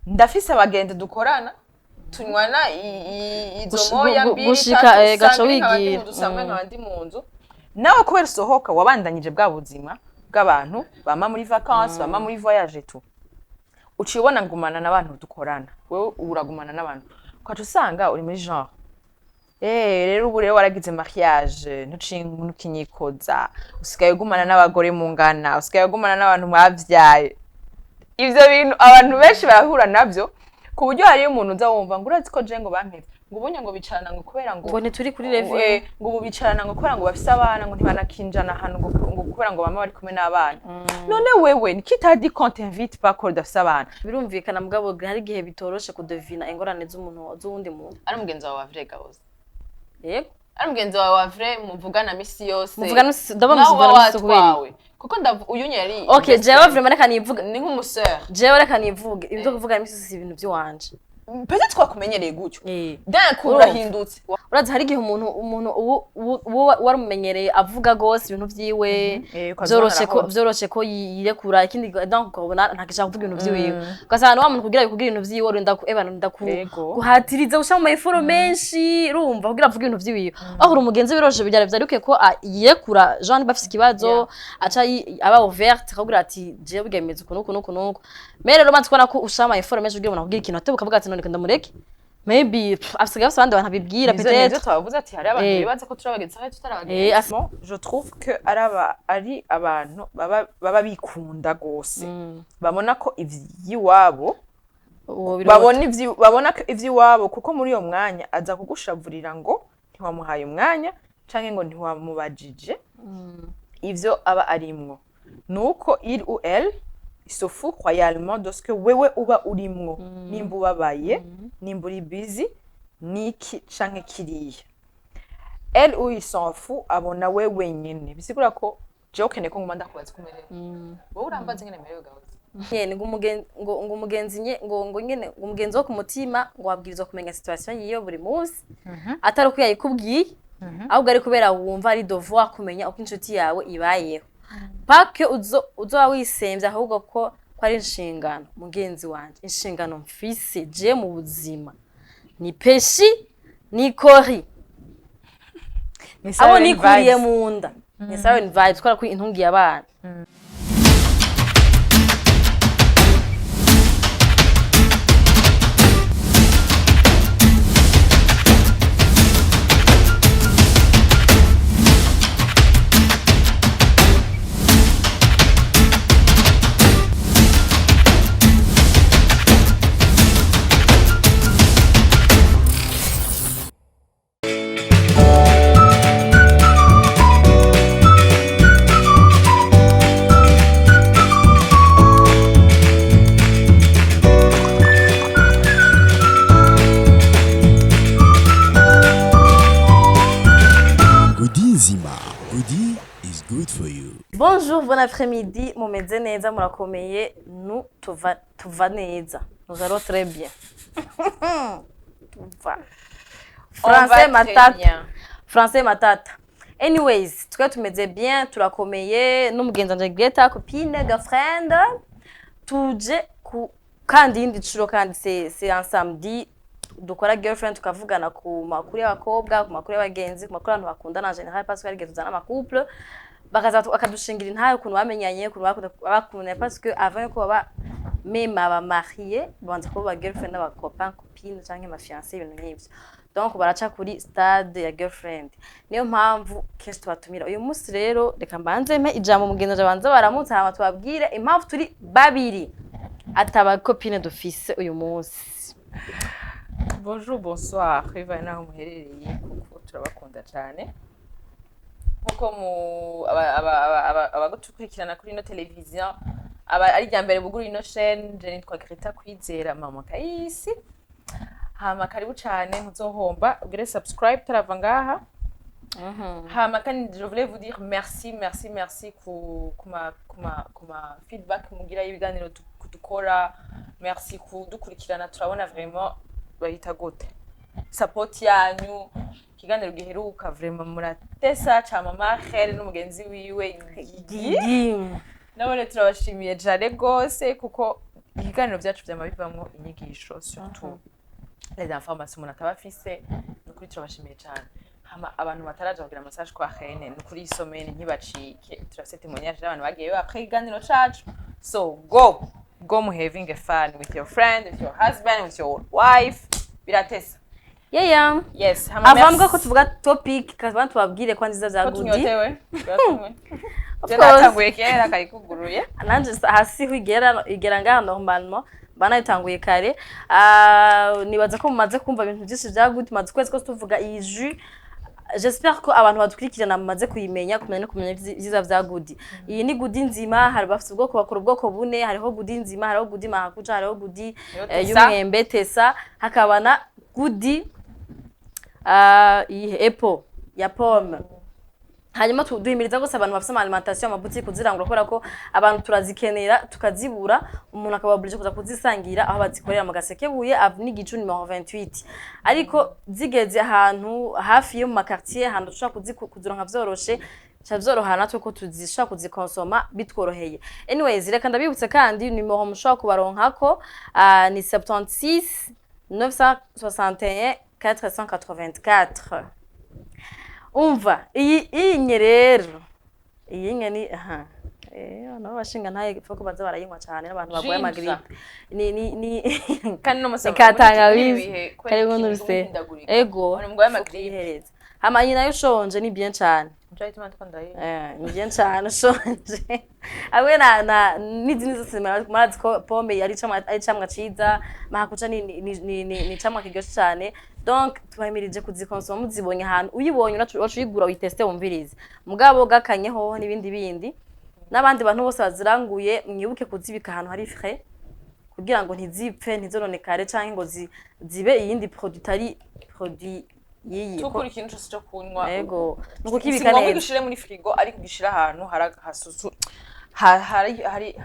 ndafise abagenzi dukorana tunywana izo moya mbiri gushika gaca wigira dusamwe nkandi mu nzu nawe kubera sohoka wabandanyije bwa buzima bw'abantu bama muri vacances bama muri voyage tu ucibona ngumana n'abantu dukorana wewe uragumana n'abantu kwacu usanga uri muri genre rero ubu rero waragize mariage ntukinyikoza usigaye ugumana n'abagore mu ngana usigaye ugumana n'abantu mwavyaye ivyo bintu abantu benshi barahura navyo ku buryo hari umuntu uza wumva ngo urazi ko je ngo bampeze ngo ubonye ngo bicarana ngo kubera ngo ntituri kuri level ngo ubu bicarana ngo kubera ngo bafise abana ngo ntibanakinjana hano ngo kubera ngo bama bari kumwe n'abana none wewe nikitadi compte invite pas ko dafise abana birumvikana mugabo hari gihe bitoroshe kudevina ingorane z'umuntu z'uwundi muntu ari mugenzi wawe wa vrai gaoze yego ari mugenzi wawe wa vrai muvugana misi yose muvugana misi kubera kuko uyu nyari okay jewe vraiment reka nivuga ni nk'umuseur jewe reka nivuga ibyo kuvuga misi si ibintu by'iwanje pese twakumenyereye gutyo donc urahindutse urazi hari gihe umuntu warumenyereye avuga gose ibintu vyiwe byoroshe ko yirekura ikindi donc ukabona ntakishaka kuvuga ibintu vyiwe ugasanga wa muntu kugira bikugira ibintu vyiwe urinda kuhatiriza usha mu mayiforo menshi urumva kugira avuga ibintu vyiwe aho uri umugenzi biroshe byaruke ko yirekura Jean bafise ikibazo aca aba ouverte akagira ati je bugemeze kunuko mais rero manzi kubona ko usha mu mayiforo menshi ugira umuntu kugira ikintu ate bukavuga ati none ndamureke maybe afisigaye abandi bantu bibwira peut-être twavuze ati hari abantu bibaza ko turabagenzi kandi tutarabagenzi je trouve que ari abantu baba bikunda gose babona ko ivyiwabo babona ko ivyiwabo kuko muri iyo mwanya aza kugushavurira ngo ntiwamuhaye umwanya canke ngo ntiwamubajije ivyo aba arimwo nuko il ou elle se fout royalement de ce que wewe uba urimwo nimba ubabaye nimba uri busy niki canke kiriya elle ou il s'en fout abona wewe nyene bisigura ko je ukene ko nguma ndakubaza kumerewe wowe urambaza ngene merewe gahoze nyene umugenzi wo ku mutima ngo wabwirizwa kumenya situation yiyo buri munsi atari uko yayikubwiye ahubwo ari kubera wumva ari devoir kumenya uko inshuti yawe ibayeho pake uzoba wisemvye ahubwo ko ari inshingano mugenzi wanje inshingano mfise je mu buzima ni peshi ni kori abo nikuriye mu nda ni silent vibes twara ko intungi y'abana Bonjour, bon après-midi, mumeze neza murakomeye, nous tuva neza. Nous allons très bien. Français matata. Anyways, tukaba tumeze bien, turakomeye, n'umugenzi wanje Greta, copine, girlfriend. Tuje ku kandi indi curo kandi c'est un samedi dukora girlfriend tukavugana ku makuru y'abakobwa, ku makuru y'abagenzi, ku makuru abantu bakundana en général parce que ari gihe tuzana ama couple. Bakaza akadushingira intaye ukuntu bamenyanye ukuntu bakunda parce que avant ko baba même aba marié banza ko ba girlfriend n'aba copain copine canke ma fiancé ibintu nk'ivyo donc baraca kuri stade ya girlfriend niyo mpamvu kenshi tubatumira uyu munsi rero reka mbanze mpe ijambo mugenzi banza baramutse hama tubabwire impamvu turi babiri ataba copine dufise uyu munsi. Bonjour bonsoir Riva naho muherereye kuko turabakunda cyane nkuko abagutukurikirana kuri ino televiziyo ari rya mbere buguru ino chaîne je nitwa Greta Kwizera mama Kayisi hama karibu cyane ntuzohomba ugire subscribe tarava ngaha hama kandi je voulais vous dire merci kuma feedback mugira y'ibiganiro dukora merci kudukurikirana turabona vraiment bahita gute support yanyu kiganiro giheruka vraiment muratesa cha mama Khere n'umugenzi wiwe Gigi nabone turabashimiye jare gose kuko ibiganiro byacu byama bivamwo inyigisho surtout les informations umuntu ataba afise nukuri turabashimiye cyane hama abantu bataraje bagira message kwa Hene nukuri isomene ntibacike turafite témoignage y'abantu bagiye après iganiro cacu so go having a fun with your friend, with your husband, with your wife biratesa yes avambwa ko tuvuga topic kandi tubabwire kwa nziza za Goody tunyotewe byatanguye kera kayikuguruye nanje hasi igera ngaha normalement banayitanguye kare nibaza ko mumaze kumva ibintu byinshi bya Goody maze kwezi ko tuvuga iyi jus j'espère ko abantu badukurikirana mumaze kuyimenya kumenya vyiza vya Goody iyi ni Goody nzima hari bafite ubwoko bakora ubwoko bune hariho Goody nzima hariho Goody mahakuja hariho Goody y'umwembe tesa hakabana Goody apple ya pomme hanyuma duhimiriza gose abantu bafite alimentation amabuti kuzirangura kubera ko abantu turazikenera tukazibura umuntu akababulije kuza kuzisangira aho bazikorera mu gasekebuye avenue Gicu numero 28 ariko zigeze ahantu hafi yo mu quartier hando dushaka kuzironka vyoroshe cyavzoroha natwe ko tuzishaka kuzikonsoma bitworoheye anyways reka ndabibutse kandi numero mushaka kubaronkako ni 76 961 484 umva iyi nyerero iyi nyeni no bashinga ntaye foko baza barayinywa cyane n'abantu bagwaye magripe ni kandi no musaba katanga bibi kari ngunurse ego bagwaye magripe hama nyina yo shonje ni bien cyane ni bien cyane shonje awe na nizini zose marazi ko pomme yari camwa ciza mahakuca ni camwa kiryoshe cyane donc tubahimirije kuzikonsoma muzibonye ahantu uyibonye unacu uyigura uyiteste wumvirize mugabo gakanyeho nibindi n'abandi bantu bose baziranguye mwibuke kuzibika ahantu hari frais kugira ngo ntizipfe ntizononekare canke ngo zibe iyindi produit ari produit yiyi tukuri ikintu cyose cyo kunywa yego nuko kibika neza gishire muri frigo ari kugishira ahantu hasusu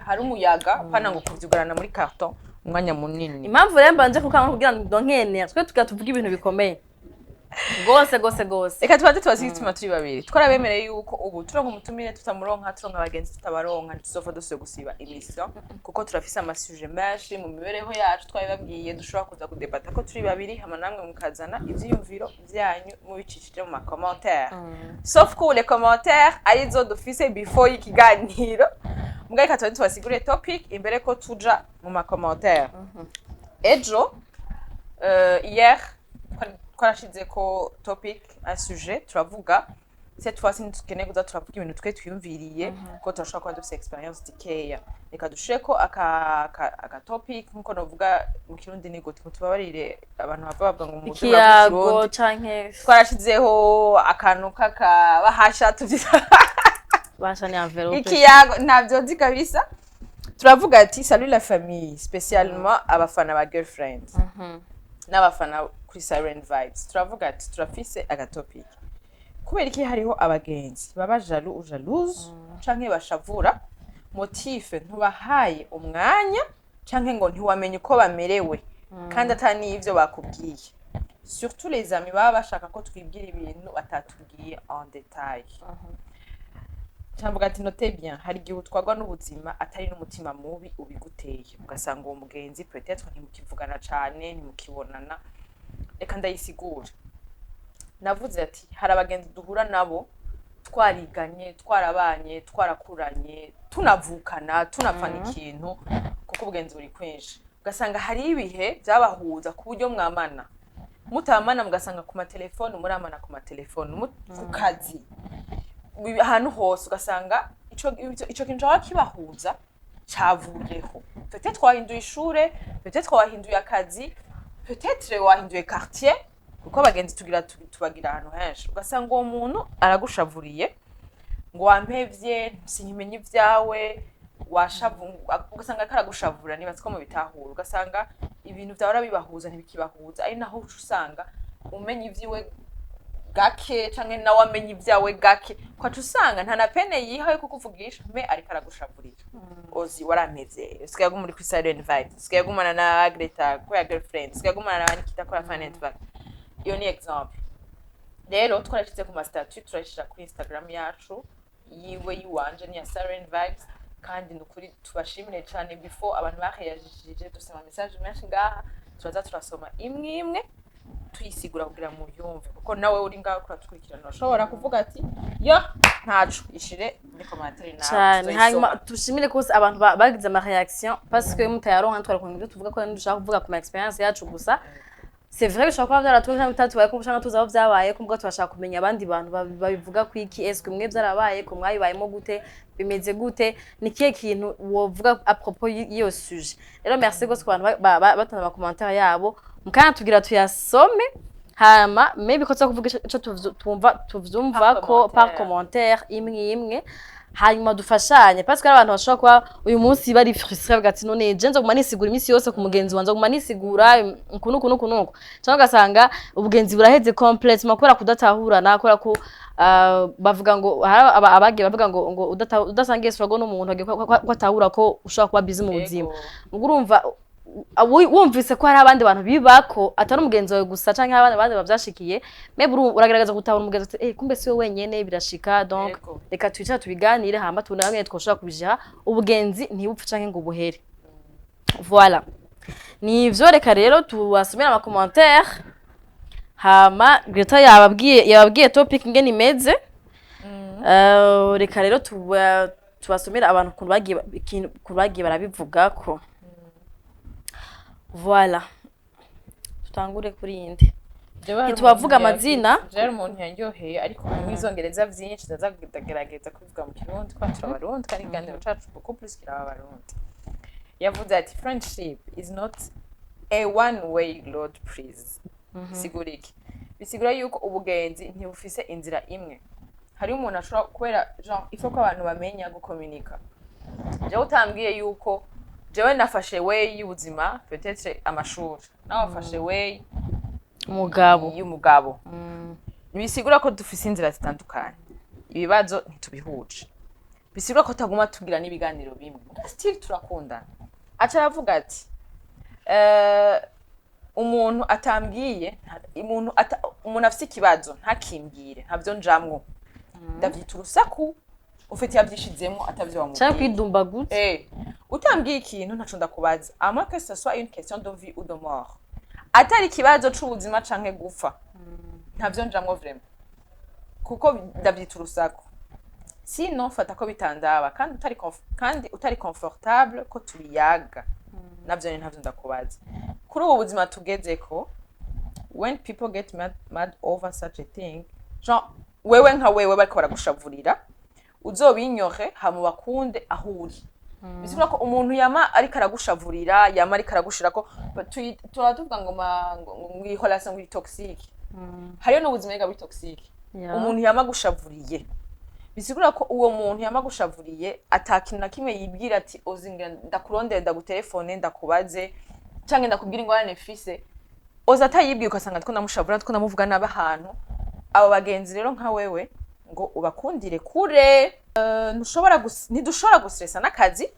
hari umuyaga pana ngo kuvyugarana muri carton umwanya munini impamvu rero mbanje kukanga kugira ngo ndonkenera twe tuvuga ibintu bikomeye gose reka tubaze igituma turi babiri twarabemereye yuko ubu turonka umutumire tutamuronka turonka abagenzi tutabaronka tuzofa dose gusiba emission kuko turafise amasuje menshi mu mibereho yacu twabibabwiye dushobora kuza kudebata ko turi babiri hama namwe mukazana ivyiyumviro byanyu mubicishije mu commentaire sauf que les commentaires arizo dufise before ikiganiro mugaye katwa tubasigure topic imbere ko tuja mu commentaire ejo hier twarashize ko topic un sujet turavuga cette fois ci tukeneye kuza turavuga ibintu twe twiyumviriye ko turashaka kuba dufite experience dikeya reka dushire ko aka topic nkuko novuga mu kirundi ni gute tubabarire abantu bavuga ngo mu kiyago canke twarashizeho akantu bahasha tuvyita basha ni envelope ikiyago ntabyo nzi kabisa turavuga ati salut la famille spécialement abafana ba girlfriend n'abafana kuri Siren Vibes turavuga ati turafise aga topic kubera iki hariho abagenzi baba jalouse canke bashavura motive ntubahaye umwanya canke ngo ntiwamenye uko bamerewe kandi atani ivyo bakubwiye surtout les amis baba bashaka ko twibwira ibintu batatubwiye en détail cyambuga ati note bien hari gihe utwagwa n'ubuzima atari n'umutima mubi ubiguteye ugasanga uwo mugenzi peut-être ntimukivugana cane ntimukibonana reka ndayisigura navuze ati hari abagenzi duhura nabo twariganye twarabanye twarakuranye tunavukana tunafana ikintu kuko ubugenzi buri kwinshi ugasanga hari ibihe byabahuza ku buryo mwamana mutamana mugasanga ku matelefone muramana ku matelefone ku kazi ahantu hose ugasanga ico kintu cyawa kibahuza cavuyeho peut-être wahinduye ishure peut-être wahinduye akazi peut-être wahinduye quartier kuko abagenzi tubagira ahantu henshi ugasanga uwo muntu aragushavuriye ngo wampevye sinkimenye ivyawe ugasanga karagushavura nibatse ko mu bitahura ugasanga ibintu byahora bibahuza ntibikibahuza ari naho usanga umenya ivyiwe gake canke nawe amenye ivyawe gake kwacu usanga nta na pene yihaye kukuvugisha me ariko aragushavurira ozi warampevye usigaye muri kuri Siren Vibes usigaye gumana na Greta ko ya girlfriend usigaye gumana na Nikita ko ya Fanet Vibes iyo ni example rero twarashyize ku ma statut turashira kuri Instagram yacu yiwe yiwanje ni ya Siren Vibes kandi nukuri tubashimire cyane before abantu baheyajije dusema message menshi ngaha turaza turasoma imwe tuyisigura kugira mu yumve kuko nawe uri ngaho kuratwikirana ushobora kuvuga ati yo ntacu ishire muri commentaire nawe cyane hanyuma tushimire kose abantu bagize ama reaction parce que mutayaronka twarakunze ibyo tuvuga ko ndushaka kuvuga ku experience yacu gusa c'est vrai bishobora kuba byaratuye cyangwa bitatubaye ko mushaka tuzaho byabaye kumbwa tubashaka kumenya abandi bantu babivuga ku iki est-ce que mwe byarabaye ko mwayibayemo gute bimeze gute ni kiye kintu wovuga à propos y'iyo sujet rero merci gose ku bantu batanga ama commentaire yabo mukana tugira tuyasome hama maybe ko kuvuga ico tuvyumva ko par commentaire imwe hanyuma dufashanye parce que abantu bashobora kuba uyu munsi bari frustré bagati none je nzo guma nisigura imisi yose ku mugenzi wanje guma nisigura kunuko cyangwa gasanga ubugenzi buraheze complètement kubera kudatahurana kubera ko bavuga ngo abagiye bavuga ngo udasangiye struggle n'umuntu agiye ko atahura ko ushobora kuba busy mu buzima urumva wumvise ko hari abandi bantu bibako atari umugenzi wawe gusa canke abandi bavyashikiye maybe uragerageza gutahura umugenzi ati kumbe si we wenyene birashika donc reka twicara tubiganire hamba tunamwe twoshobora kubijira ubugenzi ntibupfe canke ngo buhere voilà nivyo reka rero tubasomera ama commentaire hama Greta yababwiye topic ngene imeze reka rero tubasomera abantu kuntu bagiye barabivuga ko voilà tutangure kuri yindi tubavuga amazina je umuntu yanyoheye ariko mwizongereza byinshi ndazagerageza kuvuga mu kirundi kwa turabarundi kandi ganiro cacu beaucoup plus kirabarundi yavuze ati friendship is not a one way road please siguriki bisigura yuko ubugenzi ntibufise inzira imwe hari umuntu ashobora kwera genre ifo ko abantu bamenya gukomunika je utambwiye yuko jewe nafashe way y'ubuzima peut-être amashuri nawe afashe way y'umugabo bisigura ko dufise inzira zitandukanye ibibazo ntitubihuje bisigura ko taguma tugira n'ibiganiro bimwe still turakundana aca aravuga ati umuntu atambwiye umuntu afise ikibazo ntakimbwire ntavyo njamwo ndavyita urusaku ufite yavyishizemo atavyo wamubwiye cyangwa kwidumba gute utambwiye ikintu ntaco ndakubaza à moins que ce soit une question de vie ou de mort atari kibazo c'ubuzima canke gupfa ntavyo njamwo vraiment kuko ndavyita urusaku sinon fata ko bitandaba kandi utari confortable ko tubiyaga navyo ntavyo ndakubaza kuri ubu buzima tugezeko when people get mad over such a thing genre wewe nka wewe bariko baragushavurira uzobinyore hamubakunde ahuri bisigura ko umuntu yama ariko aragushavurira yama ariko aragushirako turatuvuga ngo relation ngo toxique hariyo no buzima bwa toxique umuntu yama gushavuriye bisigura ko uwo muntu yama gushavuriye atakintu na kimwe yibwira ati ozinga ndakurondera ndagutelefone ndakubaze canke ndakubwira ingorane mfise oza atayibwiye ukasanga ndiko ndamushavura ndiko ndamuvuga n'abahantu abo bagenzi rero nka wewe ngo ubakundire kure ntidushobora gustressa n'akazi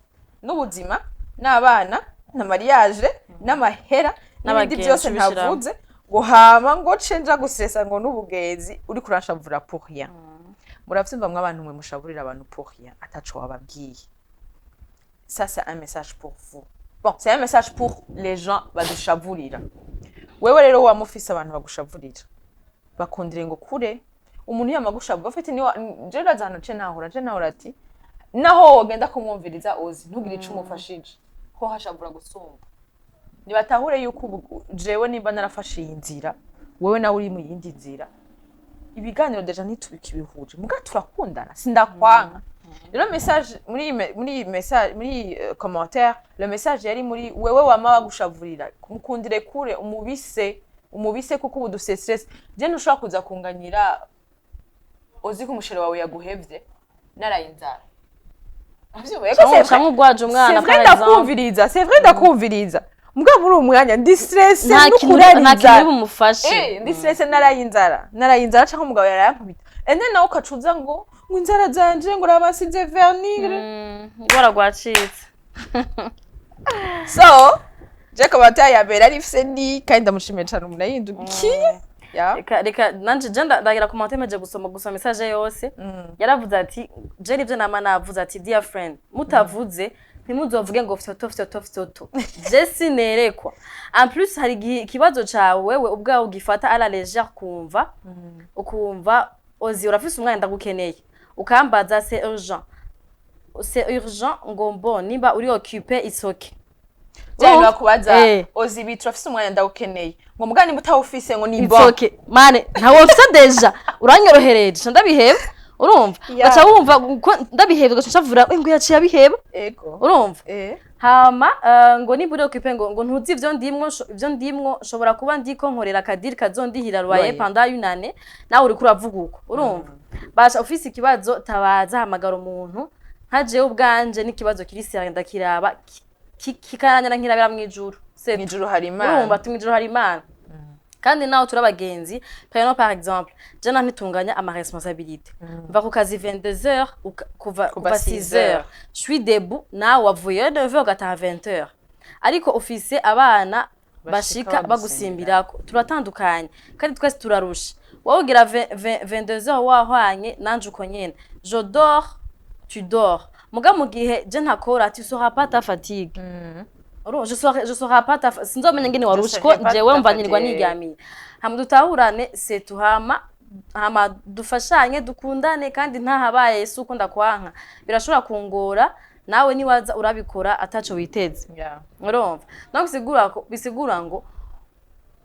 n'ubuzima n'abana na mariage n'amahera n'ibindi byose ntavuze ngo hama ngo cenja gustressa ngo n'ubugenzi uri kuranshavura pour rien muravyumva mwa abantu mwe mushaburira abantu pour rien ataco wababwiye ça c'est un message pour vous bon c'est un message pour les gens badushavurira wewe rero wamufise abantu bagushavurira bakundire ngo kure umuntu yamagusha bafite ni je razana ce nahora ati naho wogenda kumwumviriza ozi ntugire ico umufashije ko hashavura gusumba nibatahure yuko jewe niba narafashe inzira wewe nawe uri mu yindi nzira ibiganiro deja ntitubikibihuje muga turakundana sindakwanka rero message muri commentaire le message yari muri wewe wama bagushavurira kumukundire kure umubise kuko ubu dufise stress je ntushobora kuza kunganyira ozi ko umushero wawe yaguhevye narayinzara c'est vrai ndakumviriza mbwa muri umwanya ndi stress nta bumufashe ndi stress narayinzara cyangwa umugabo yarayankubita ende nawe ukacuza ngo inzara zanje ngo rabasize vernigre waragwacitse so je commentaire ya bera rifise ndi kandi ndamushimiye cyane umuntu yindukiye Yeah. reka nanje je ndagira commenter meje gusoma message yose yaravuze ati je nivyo nama navuze ati dear friend mutavuze ntimuzovuge ngo fitoto je sinerekwa en plus hari ikibazo cawe wewe ubwawe ugifata à la légère kumva ukumva ozi urafise umwanya ndagukeneye ukambaza c'est urgent ngo mbo nimba uri occupé isoke Jeno kubaza ozi bitrafise umwanya ndagukeneye ngo mugani mutawufise ngo ni bon isoke mane ntawo ufise deja uranyorohereje ndabiheba urumva gacha wumva ndabiheba gacha nshavura ngo yaciye abiheba ego urumva hama ngo niba uri occupé ngo ntuzi ivyo ndimwo shobora kuba ndiko nkorera kadiri kazondihira rwaye pendant une année nawe uri kuravuga uko urumva basha ufise ikibazo tabaza hamagara umuntu nkaje ubwanje n'ikibazo kiri sire ndakiraba kikaranyana nkirabira mwijuru mwijuru hari imana urumva tumwijuru hari imana kandi naho turabagenzi prenons par exemple je ntitunganya ama responsabilité mva ku kazi 22h kuva 6h je suis debout na wavuye 9h gata 20h ariko office abana bashika bagusimbirako turatandukanye kandi twese turarusha wowe ugira 22h wahwanye nanje uko nyene je dors tu dors muga mu gihe je ntakora tu seras pas ta fatigue je serai pas ta sinzomenya ngene warusha ko jewe mvanyirirwa niryamiye hamwe dutahurane se hama dufashanye dukundane kandi ntahabaye Yesu ukunda kwanka birashobora kungora nawe niwaza urabikora ataco witeze urumva no bisigura ngo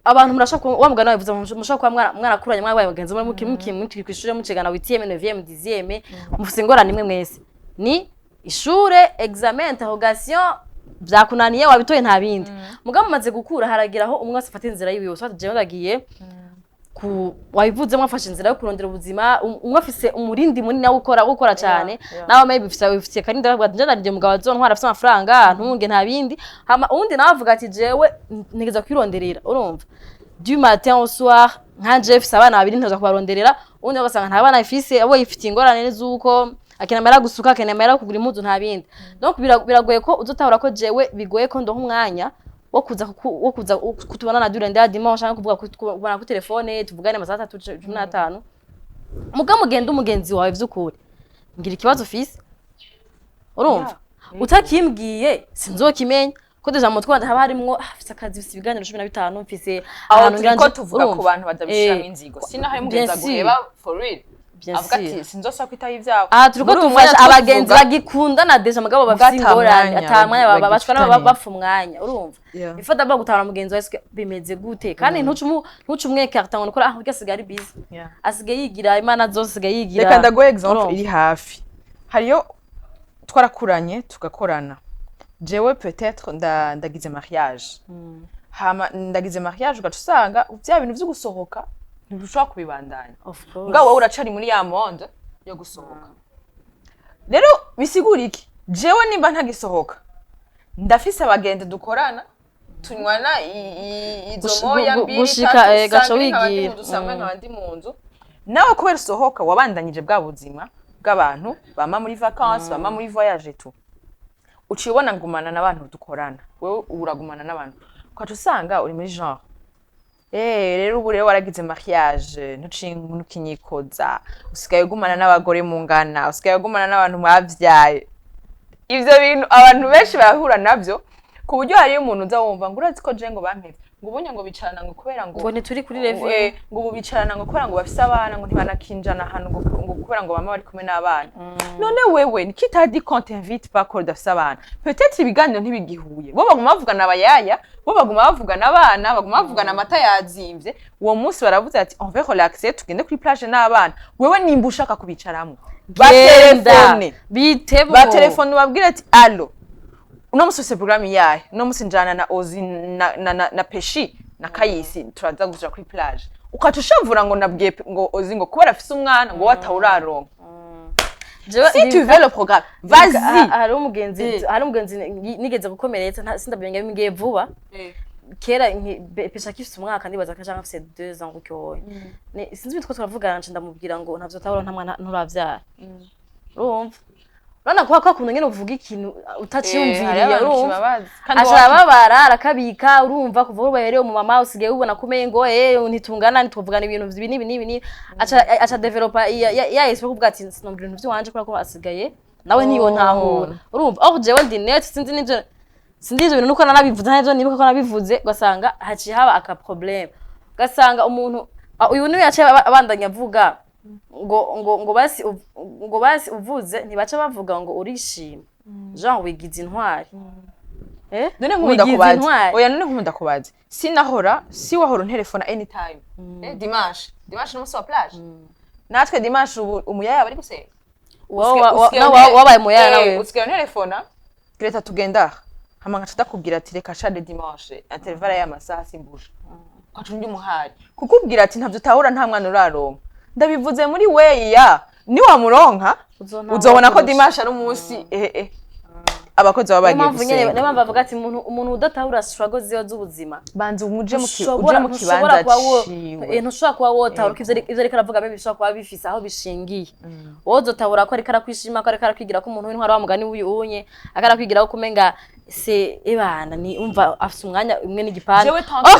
abantu murashaka wambwa nawe bivuze mushaka kwa mwarakuranye mwabaye bagenzi muri kwishuri mucegana witieme 9e 10e mufise ingorane nimwe mwese ni ishure examen interrogation byakunaniye wabitoye nta bindi muga mumaze gukura haragiraho umwe asafata inzira yiwe so je ndagiye ku wabivuze mwafashe inzira yo kurondera ubuzima umwe afise umurindi munini nawe ukora cyane nawe maybe bifise kandi ndavuga ati nje mugabo azontwara afise amafaranga ntunge nta bindi hama undi nawe avuga ati jewe nigeza kwironderera urumva du matin au soir nkanje afise abana babiri ntoza kubaronderera undi agasanga nta bana afise abo yifite ingorane zuko akenamera gusuka akenamera kugura impuzu nta bindi donc biragoye ko uzotahura ko jewe bigoye ko ndo umwanya wo kuza kutubana na durende ya dimanche cyangwa kuvuga kubana ku telefone tuvugane amasaha 3:15 muga mugenda umugenzi wawe vy'ukuri ngira ikibazo fisi urumva utakimbwiye sinzokimenya ko deja mutwe wanda haba harimwo afise akazi bifise ibiganiro 15 mfise abantu nganje tuvuga ku bantu badabishira inzigo sinahaye mugenza guheba for real avuga ati sinzosa kwitaho ivyabo turiko tufasha abagenzi bagikundana deja mugabo bafite ingorane atamwanya babashwana bapfa umwanya urumva ifata ba gutara mugenzi wawe bimeze gute kandi ntucumwe carte ngo ukora urya sigari busy asigaye yigira imana zose asigaye yigira reka ndago example iri hafi hariyo twarakuranye tugakorana jewe peut-être ndagize mariage hama ndagize mariage ugacusanga bya bintu byo gusohoka ntirushobora kubibandanya ngaho wowe uracari muri ya monde yo gusohoka rero bisigura iki jewe nimba ntagisohoka ndafise abagende dukorana tunywana izo moya mbiri gushika gacho wigira dusamwe nkandi mu nzu nawe kubera sohoka wabandanyije bwa buzima bw'abantu bama muri vacances bama muri voyage tu ucibona ngumana n'abantu dukorana wewe uragumana n'abantu kwacu usanga uri muri genre rero ubu rero waragize mariage ntukinyikoza usigaye ugumana n'abagore mu ngana usigaye ugumana n'abantu mwavyaye ivyo bintu abantu benshi barahura navyo ku buryo hari umuntu uza wumva ngo urazi ko je ngo bampeze ngo ubunye ngo bicarana ngo kubera ngo ntituri kuri level ngo ubu bicarana ngo kubera ngo bafise abana ngo ntibanakinjana hano ngo kubera ngo bama bari kumwe n'abana none wewe nikitadi compte invite pas ko dafise abana peut-être ibiganiro ntibigihuye bo baguma bavugana abayaya bo baguma bavugana abana baguma bavugana amata yazimvye uwo munsi baravuze ati on va relaxer tugende kuri plage n'abana wewe nimba ushaka kubicaramwe ba telefone babwira ati allo uno musi programme yahe uno musi njana na Ozi na Peshi na Kayisi turaza gushira kuri plage ukatushavura ngo nabwiye ngo Ozi ngo kubera afise umwana ngo watawuraronka si tu veux le programme vas-y hari umugenzi nigeze gukomeretsa sindabimenye ngiye vuba kera Pesha kifise umwaka ndibaza ko cyangwa afise 2 ans gutyo sinzi bitwo turavugana ndamubwira ngo ntavyo tabura nta mwana nturavyara urumva urabona kwa kuntu nyene uvuga ikintu utaciyumviriye urumva kandi ashobora arakabika urumva kuva ubahereye mu mama usigaye ubona kumeye ngo ntitungana ntituvugana ibintu nibi aca developa ya esprit kuvuga ati sinomvira ibintu by'iwanje kubera ko asigaye nawe niyo ntahura urumva aho jewe ndi net sinzi ibintu nuko nanabivuze ntabyo nibuka ko nabivuze gasanga haciye haba aka problem gasanga umuntu uyu niwe yaciye abandanya avuga ngo basi uvuze ntibaca bavuga ngo urishima Jean wigize intwari none nkunda kubaza oya none nkunda kubaza sinahora si wahora telefone anytime dimanche n'umunsi wa plage natwe dimanche umuyaya bari gusenga wabaye umuyaya nawe usigaye telefone Greta tugenda hama ngaca kubwira ati reka shade dimanche intervalle y'amasaha simbuje kwacundi umuhari kukubwira ati ntavyo utahura nta mwana uraronka ndabivuze muri weya ni wamuronka uzobona ko dimanche ari umunsi abakozi babagiye gusenga niyo mpamvu avuga ati umuntu udatahura struggle ziyo z'ubuzima banze uje mu kibanza ciwe ntushobora kuba wotahura ko ivyo ariko aravuga bibi bishobora kuba bifise aho bishingiye wowe uzotahura ko ariko arakwishima ko ariko arakwigira ko umuntu w'intwara wa mugani w'uyunye akarakwigira ko kumenga se ebana ni umva afise umwanya umwe n'igipande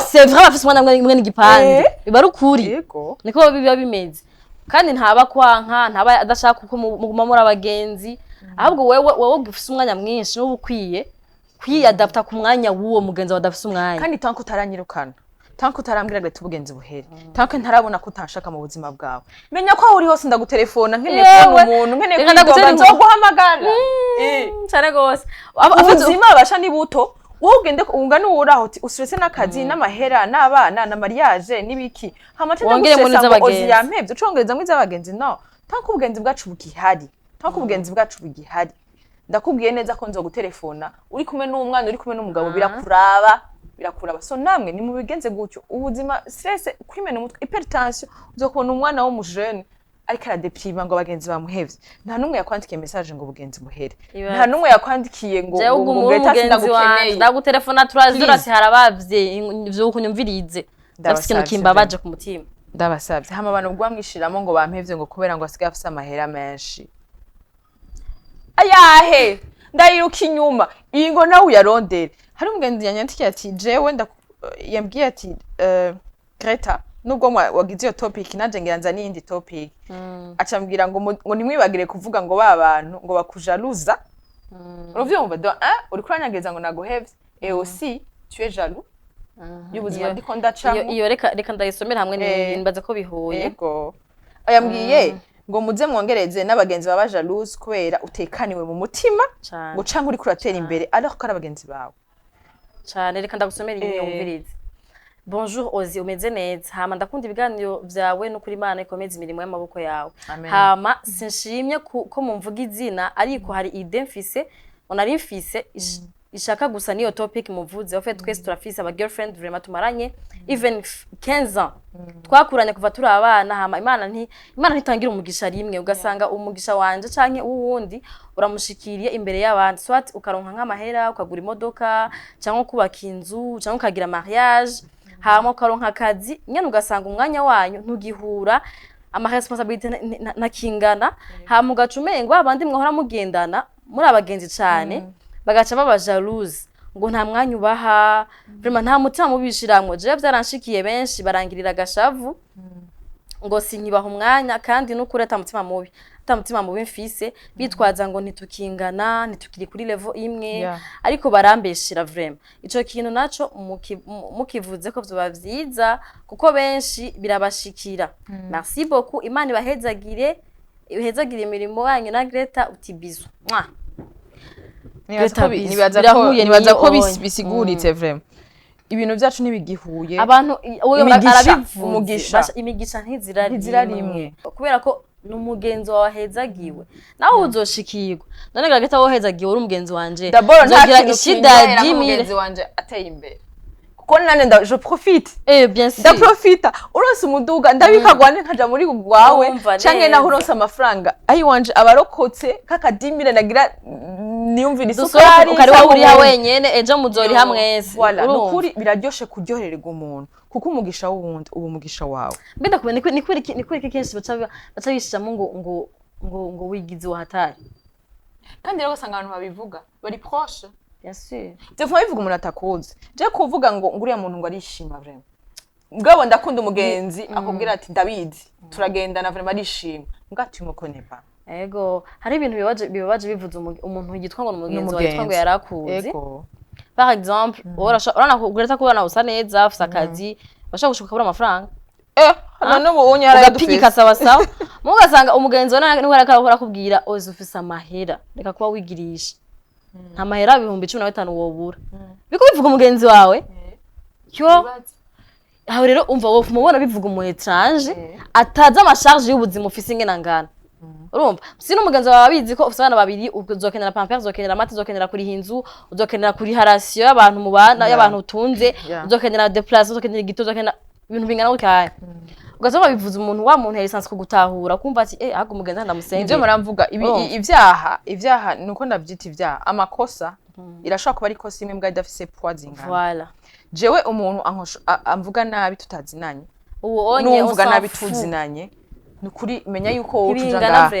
c'est vrai afise umwanya umwe n'igipande biba ari ukuri niko biba bimeze kandi ntaba kwanka ntaba adashaka ko muguma muri abagenzi ahubwo wewe ufise umwanya mwinshi n'ubu ukwiye kwiyadapta ku mwanya w'uwo mugenzi wadafise umwanya kandi tanko utaranyirukana tanko utarambwira ngo tubugenzi buhere tanko ntarabona ko utanshaka mu buzima bwawe menya ko uri hose ndagutelefona nkeneye kubona umuntu nkeneye kuguhamagara nzoguhamagara cyane gose ubuzima basha ni buto wowe ugende ungana uraho usirese n'akazi n'amahera n'abana na mariage n'ibiki hamatenda gusesa ngo ozi yampevye ucongereza mwiza abagenzi no tanko ubugenzi bwacu bugihari tanko ubugenzi bwacu bugihari ndakubwiye neza ko nzogutelefona uri kumwe n'umwana uri kumwe n'umugabo birakuraba so namwe ni mu bigenze gutyo ubuzima stress kwimena umutwe hypertension uzokubona umwana wo mu jeune ariko aradeprima ngo abagenzi bamuhevye nta numwe yakwandikiye message ngo ubugenzi buhere nta numwe yakwandikiye ngo Greta ndagukeneye ndagutelefona turazura si harabavye ivyo kunyumvirize ndafise ikintu kimbabaje ku mutima ndabasavye hama abantu bwamwishiramo ngo bampevye ngo kubera ngo asigaye afise amahera menshi ayahe ndayiruka inyuma iyi ngo nawe uyarondere hari umugenzi yanyandikiye ati jewe yambwiye ati Greta nubwo wagize iyo topic naje ngiranza n'iyindi topic acambwira ngo nimwibagire kuvuga ngo babantu ngo bakujaluza uruvyumva do uri kuranyageza ngo naguhevye aussi tu es jaloux y'ubuzima ndiko ndacamo iyo reka ndayisomera hamwe nimbaza ko bihuye yego yambwiye ngo muze mwongereze n'abagenzi baba jalouse kubera utekaniwe mu mutima ngo canke uri kuratera imbere alors ko abagenzi bawe cyane reka ndagusomera inyumvirize bonjour Ozi umeze neza hama ndakunda ibiganiro vyawe no kuri Imana ikomeza imirimo y'amaboko yawe hama sinshimye ko mumvuga izina ariko hari idée mfise onari mfise ishaka gusa niyo topic muvuze en fait twese turafise aba girlfriend vraiment tumaranye even 15 ans twakuranye kuva turi abana hama Imana ntitangira umugisha rimwe ugasanga umugisha wanje canke uwundi uramushikiriye imbere y'abandi soit ukaronka nk'amahera ukagura imodoka canke kubaka inzu canke ukagira mariage hama ukaronka akazi nyene ugasanga umwanya wanyu ntugihura ama responsabilité nakingana hama ugacumengo abandi mwahora mugendana muri abagenzi cane bagaca baba jalouse ngo nta mwanya ubaha vraiment nta mutima mubishiramwe je byaranshikiye benshi barangirira agashavu ngo sinkibaha umwanya kandi n'ukuri atamutima mubi mfise bitwaza ngo ntitukingana ntitukiri kuri level imwe ariko barambeshira vraiment ico kintu naco mukivuze ko byo bavyiza kuko benshi birabashikira merci beaucoup Imana ibahezagire imirimo yanyu na Greta utibizu nibaza ko bisiguritse vraiment ibintu byacu nibigihuye abantu umugisha imigisha ntizira rimwe kubera ko numugenzi wawe hezagiwe nawe uzoshikirwa none Greta wo hezagiwe uri umugenzi wanje nzogira ishida y'umugenzi wanje ateye imbere kuko nane je profite bien sûr ndaprofita urose umuduga ndabikagwane nkaja muri gwawe canke naho urose amafaranga ayi wanje abarokotse kakadimire nagira niyumvira isukari ukari wa uri wenyene ejo muzori hamwese voilà nukuri biraryoshe kuryohererwa umuntu kuko umugisha w'uwundi ubu umugisha wawe mbeda kubene ni kuri kenshi baca bishamo ngo wigize wa hatari kandi rero usanga abantu babivuga bari proche bien sûr Tefuma bivuga umuntu atakuzi. Je kuvuga ngo nguriya muntu ngo arishima vraiment. Mugabo ndakunda umugenzi akubwira ati ndabizi. Turagendana vraiment arishima. Ngati umukone pa. ego hari ibintu bibabaje bivuze umuntu yitwa ngo umugenzi wawe yitwa ngo yarakuzi. Ego. Par exemple, urana kugureta kubana usa neza ufisa akazi, bashaka gushuka kubura amafaranga. None ubu unye yaradufise. Ugapigika sawa sawa. Mugasanga umugenzi wawe niwe arakora kubwira ozi ufisa amahera. Reka kuba wigirisha. Nta mahera 15,000 wobura. Biko bivuga umugenzi wawe? Cyo aho rero umva wowe mubona bivuga umu étrange ataza amasharge y'ubuzima ufise ingena ngana. Urumva sino umugenzi wawe abizi ko ufise abana babiri uzokenera pampers uzokenera amata uzokenera kuri hinzu uzokenera kuri harasiyo y'abantu mubana y'abantu utunze uzokenera déplacer uzokenera igito uzokenera ibintu bingana gutya ugazo babivuza umuntu wa muntu yarisanzwe kugutahura kumva ati ahubwo umugenzi ndamusenge Nivyo muramvuga ivyaha nuko ndavyita ivyaha amakosa irashobora kuba ari kosa imwe mbwa idafise poids zingana voilà jewe umuntu amvuga nabi tutazinanye uwo onye numvuga nabi tuzinanye nukuri menya yuko wowe tujanga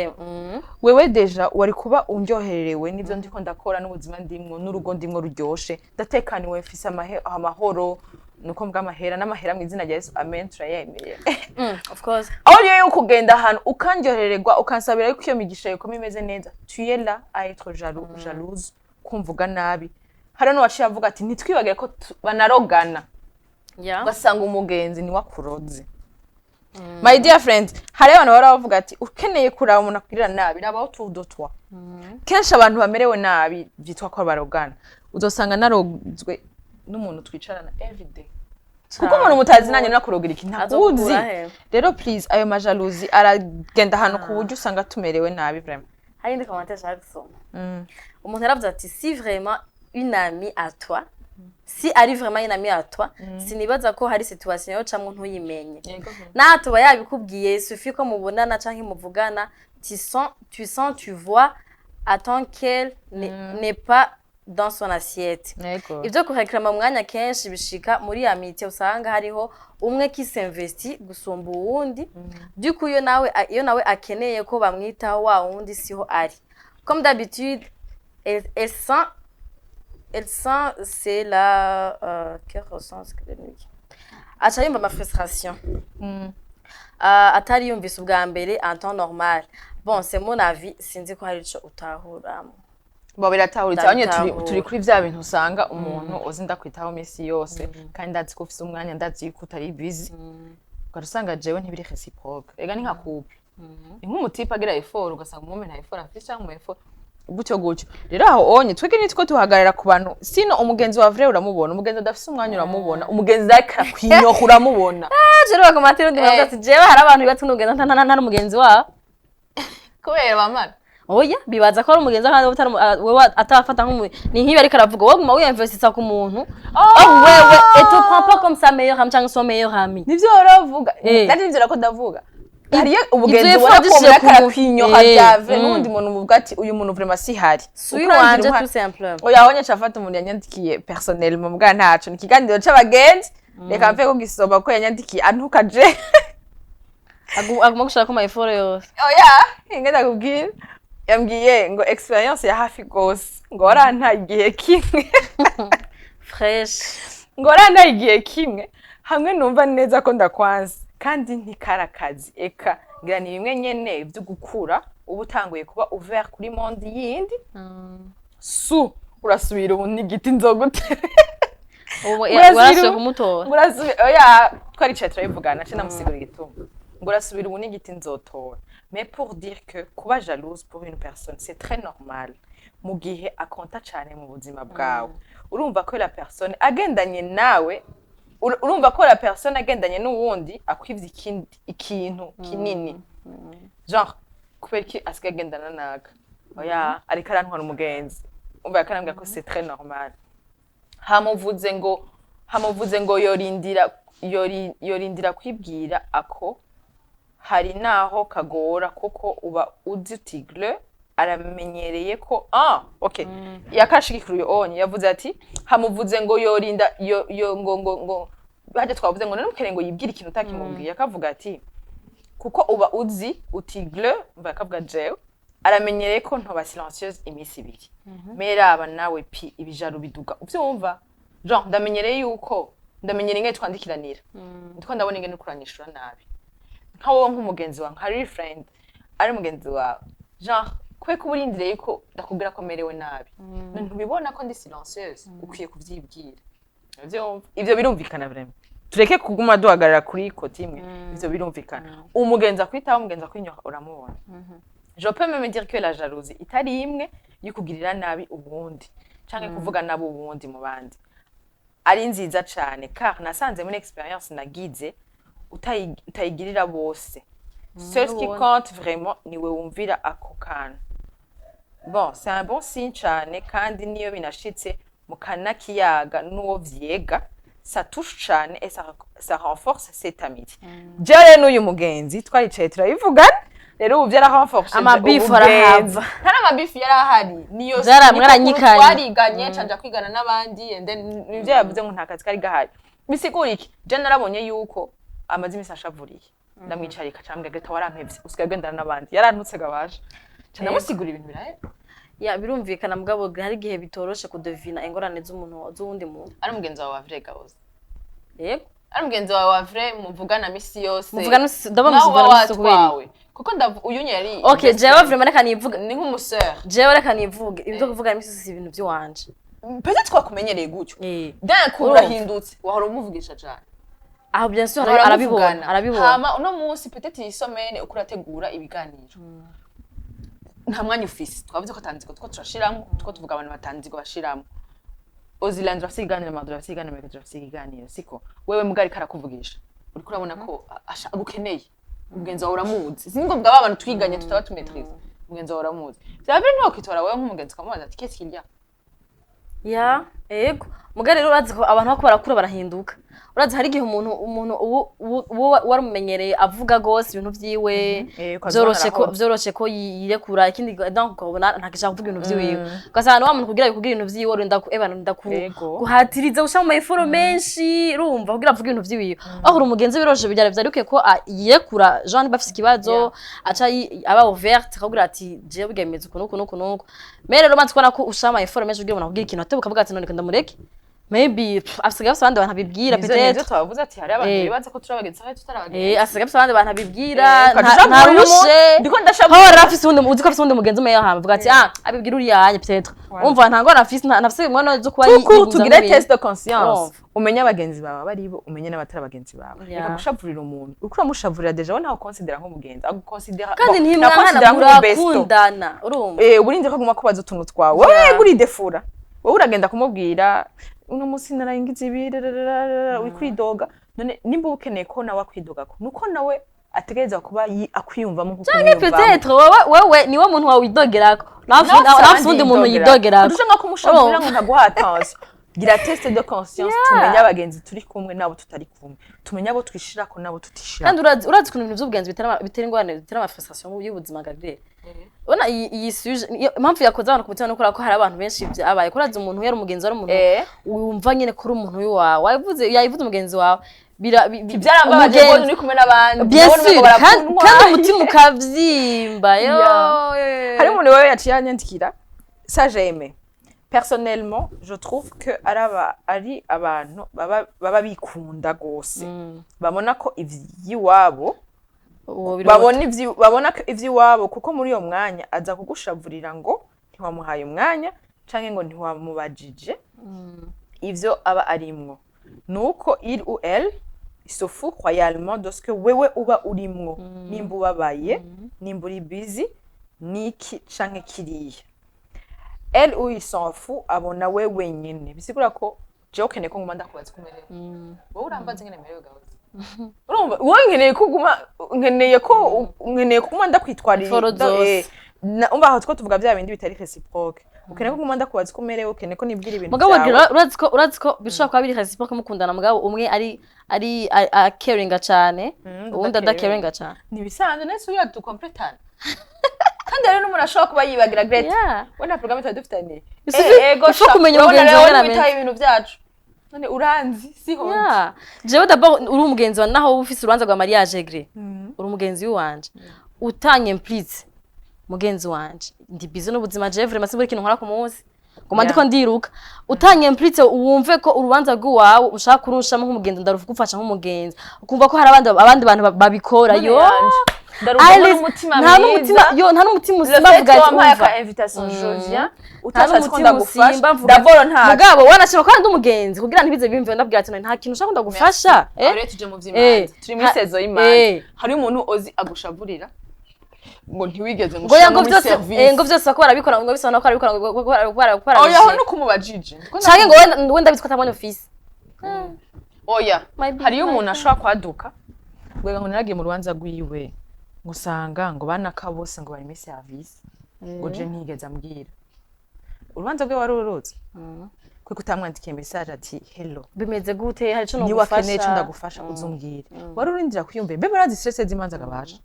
wewe deja wari kuba undyohererewe nivyo ndiko ndakora n'ubuzima ndimwo n'urugo ndimwo ruryoshe ndatekaniwe mfise amahoro nuko mbwa amahera n'amahera mu izina rya Yesu amen turayemeye of course aho rero ukugenda ahantu ukandyoherererwa ukansabira yuko iyo migisha yuko imeze neza tu es là à être jalouse kumvuga nabi hari no waciye avuga ati nitwibagire ko banarogana ugasanga umugenzi ni wakuroze my dear friend hari abantu baravuga ati ukeneye kuraba umuntu akwirira nabi rabaho tudotwa kenshi abantu bamerewe nabi byitwa ko barogana uzosanga narozwe n'umuntu twicarana everyday kuko umuntu mutazinanye nakurogira iki ntakuzi rero please ayo majalousie aragenda hano ku buryo usanga tumerewe nabi vraiment hari indi commentaire j'agisoma umuntu aravuze ati si vraiment une amie à toi si ari vraiment une amie à toi sinibaza ko hari situation yo camwe ntuyimenye natuba yabikubwiye suffit ko mubonana canke muvugana tu vois attends qu'elle n'est pas dans son assiette. Ivyo kureklama mwanya kenshi bishika muri amitié usanga hariho umwe qui s'investi gusumba uwundi duko iyo nawe akeneye ko bamwitaho wa wundi siho ari. Comme d'habitude elle sent c'est la que ressent ce que lui. Acha yumva ma frustration. Atari yumvise ubwa mbere en temps normal. Bon, c'est mon avis, sinzi ko hari ico utahuramo. Bo biratahuritse abanye turi kuri vya bintu usanga umuntu uzinda kwitaho misi yose kandi ndazi ko ufise umwanya ndazi ko utari busy ugasanga jewe ntibiri reciproque ega ni nka couple nk'umutipe agira effort ugasanga umwe nta effort afise cyangwa mu effort gutyo rero aho onye twege nitwo tuhagarara ku bantu sino umugenzi wa vrai uramubona umugenzi udafise umwanya uramubona umugenzi akakwinyoha uramubona rero bakomatira ndi bavuga ati jewe hari abantu bibatse n'umugenzi nta n'umugenzi wa kubera bamana oya bibaza ko ari umugenzi kandi wewe atafata ni nkibi ariko aravuga wowe guma wiyemvestisa ku muntu wewe et tu prends pas comme sa meilleure amie cyangwa son meilleur ami nivyo uravuga kandi nivyo rako ndavuga hariyo ubugenzi warakomera karakwinyoha byave n'undi muntu muvuga ati uyu muntu vraiment si hari wanje tout simplement oya honye cafata umuntu yanyandikiye personnellement mbwa ntaco ni kiganiro c'abagenzi reka mfe ko gisoma ko yanyandikiye antukaje aguma gushaka ko mayiforo yose oya ingenda kubwira yambwiye ngo experience ya hafi gose ngo warantaye igihe kimwe fresh ngo warantaye igihe kimwe hamwe numva neza ko ndakwanze kandi ntikarakazi eka ngira ni bimwe nyene byo gukura ubu utanguye kuba ouvert kuri monde yindi urasubira ubu n'igiti nzogute urasubira kumutora urasubira oya twaricaye turabivugana cyo namusigura igituma ngo urasubira ubu n'igiti nzotora. Mais pour dire que kuba jalouse pour une personne c'est très normal mu gihe akonta cyane mu buzima bwawe urumva ko la personne agendanye nawe urumva ko la personne agendanye n'uwundi akwivye ikintu kinini genre kubera ki asigagendana naga oya ariko arantwara umugenzi umva yakanambya ko c'est très normal hamuvuze ngo yorindira kwibwira ako hari naho kagora kuko uba uzi tigre aramenyereye ko okay yakashikikuye onye yavuze ati hamuvuze ngo yorinda ngo baje twavuze ngo none ngo yibwira ikintu utakimubwiye akavuga ati kuko uba uzi utigre mva akavuga jewe aramenyereye ko ntoba silencieuse iminsi ibiri meraba nawe pi ibijaru biduga uvyumva genre ndamenyereye ingene twandikiranira ndiko ndabona ingene ukuranyishura nabi nkawo nk'umugenzi wawe nka friend ari mugenzi wawe genre kwe kuburindire yuko ndakubwira ko merewe nabi ntubibona ko ndi silencieuse ukwiye kuvyibwira ivyo birumvikana vraiment tureke kuguma duhagarara kuri kote imwe ivyo birumvikana umugenzi akwitaho umugenzi akwinyoka uramubona je peux même dire que la jalousie itari imwe yukugirira nabi ubundi canke kuvuga nabo ubundi mu bandi ari nziza cane car nasanze muri experience nagize utayigirira bose ce qui compte vraiment niwe wumvira ako kana bon c'est un bon signe cane kandi niyo binashitse mu kanakiyaga n'uwo vyega ça touche cane et ça renforce cette amitié jere n'uyu mugenzi twaricaye turabivugana rero ubu vyararenforce amabifu arahava ntari amabifu yarahari niyo twariganye canja kwigana n'abandi and then nivyo yavuze ngo nta kazi kari gahari bisigura iki je narabonye yuko amazi imisi ashavuriye ndamwicarika cambwe geta warampevye usigaye gendana n'abandi yarantutse gabaje cana musigura ibintu birahe ya birumvikana mugabo hari gihe bitoroshe kudevina ingorane z'umuntu z'undi muntu ari mugenzi wawe wa vrai gaoze yego ari mugenzi wawe wa vrai muvugana misi yose muvugana ndabamuvugana misi kubera kuko uyu nyari okay jewe vraiment reka nivuga ni nk'umuseur jewe reka nivuge ibyo kuvuga misi si ibintu by'uwanje peut-être twakumenyereye gutyo d'un coup urahindutse wahora umuvugisha cyane aho bien sûr arabibona hama uno munsi peut-être iyi semaine ukurategura ibiganiro nta mwanya ufise twavuze ko atanziko two turashiramo two tuvuga abantu batanziko bashiramo Ozilandra siganira madura siganira mekatra siganira siko wewe mugari karakuvugisha uri kurabona ko agukeneye umugenzi wawe uramuzi singo bwa abantu twiganye tutaba tumetrize umugenzi wawe uramuzi byabe nto kitora wewe nk'umugenzi kamubaza ati kesi kirya ya ego mugari rero urazi ko abantu bako barakura barahinduka urazi hari gihe umuntu waramumenyereye avuga gose ibintu vyiwe vyoroshe ko yirekura ikindi donc ukabona ntakishaka kuvuga ibintu vyiwe ugasanga wa muntu kugira ibintu vyiwe urenda kuhatiriza usha mu mayiforo menshi urumva kugira avuga ibintu vyiwe aho uri umugenzi biroshe bijyare vyaruke ko yirekura Jean bafise ikibazo aca aba ouverte akagira ati je bugemeze kunuko mais rero manzi kubona ko usha mu mayiforo menshi ugira umuntu kugira ikintu atebuka avuga ati none ndamureke maybe asigaye abandi bantu bibwira peut-être twavuze ati hari abantu bibaza ko turabagenza kandi tutarabagenza asigaye abandi bantu bibwira nta rushe ndiko ndashaka aho rafise undi uzi ko afise undi mugenzi umwe yaha avuga ati abibwira uri yanye peut-être umva nta ngora afise nafise mwana zo kuba tugire test de conscience umenya abagenzi bawe baribo umenye n'abatari abagenzi bawe reka gushavurira umuntu ukura mushavurira deja wona considera nk'umugenzi aguconsidera kandi ntimwana murakundana urumva uburinze ko guma kubaza utuntu twawe wewe uri defura wowe uragenda kumubwira uno musi narangize ibirererera wikwidoga none nimba ukeneye ko nawe akwidoga ko nuko nawe ategereza kuba akwiyumvamo nkuko cyangwa peut-être wewe niwe muntu wawe widogerako nafise undi muntu yidogerako urusha nko kumushavurira ngo ntaguha attention gira test de conscience tumenye abagenzi turi kumwe nabo tutari kumwe tumenye abo twishirako nabo tutishira kandi urazi kuntu ibintu by'ubugenzi bitera ingorane bitera amafrustration y'ubuzima gagrere ona iyi suje impamvu yakoze abantu kubitana no ko hari abantu benshi abaye kuraza umuntu yari umugenzi wari umuntu wumva nyene kuri umuntu wawe yayivuze umugenzi wawe byarambabaje ngo uri kumwe n'abandi kandi umutima ukavyimba yo hari umuntu wewe yaciye anyandikira ça j'aime personnellement je trouve que ari abantu baba bikunda gose babona ko ivyiwabo babona ko ivyiwabo kuko muri iyo mwanya aza kugushavurira ngo ntiwamuhaye umwanya canke ngo ntiwamubajije ivyo aba arimwo nuko il ou elle se fout royalement de ce que wewe uba urimwo nimba ubabaye nimba uri busy niki canke kiriya elle ou il s'en fout abona we wenyine bisigura ko je ukeneye ko nguma ndakubaza kumerewe wowe urambaza ngene merewe gahoze urumva wowe nkeneye ko nguma ndakwitwarira umva aho two tuvuga bya bindi bitari reciproque ukeneye ko nguma ndakubaza kumerewe ukeneye ko nibwira ibintu mugabo urazi ko bishobora kuba biri reciproque mukundana mugabo umwe ari caringa cyane uwundi adacaringa cyane nibisanzwe nese uya dukompletana kandi rero n'umuntu ashobora kuba yibagira great wena programme twari dufitanye ego shaka kumenya umugenzi wawe n'abitaye ibintu byacu none uranzi si honte jewe d'abord uri umugenzi wa naho ufise urubanza rwa mariage gre uri umugenzi wanje utanye please mugenzi wanje ndi busy n'ubuzima je vraiment siburi kintu nkora ku munsi ngoma ndiko ndiruka utanyemplitse uwumve ko urubanza rw'iwawe ushaka kurushamo nk'umugenzi ndarufugufasha nk'umugenzi ukumva ko hari abandi bantu babikora yo nta n'umutima usimba vuga ati umva invitation Josia utashatse ko ndagufasha d'abord nta mugabo wanashaka ko ndi umugenzi kugira ntibize bimve ndabwira ati nta kintu ushaka ndagufasha rero tuje mu vy'imanza turi muri sezo y'imanza hari umuntu ozi agushavurira ngo ntiwigeze ngo service ngo byose ko barabikora ngo bisana ko barabikora oya ho no kumubajije canke ngo wenda bitwa tamone office oya hari umuntu ashaka kwaduka gwega ngo naragiye mu rubanza rwiwe ngusanga ngo banakabose ngo bari muri service ngo je ntigeze ambwira urubanza rwe wari uruzi kwe kutamwandikiye message ati hello bimeze gute hari cyo no gufasha ni wakeneye cyo ndagufasha uzumbwire wari urindira kwiyumve mbe barazi stress z'imanza gabaje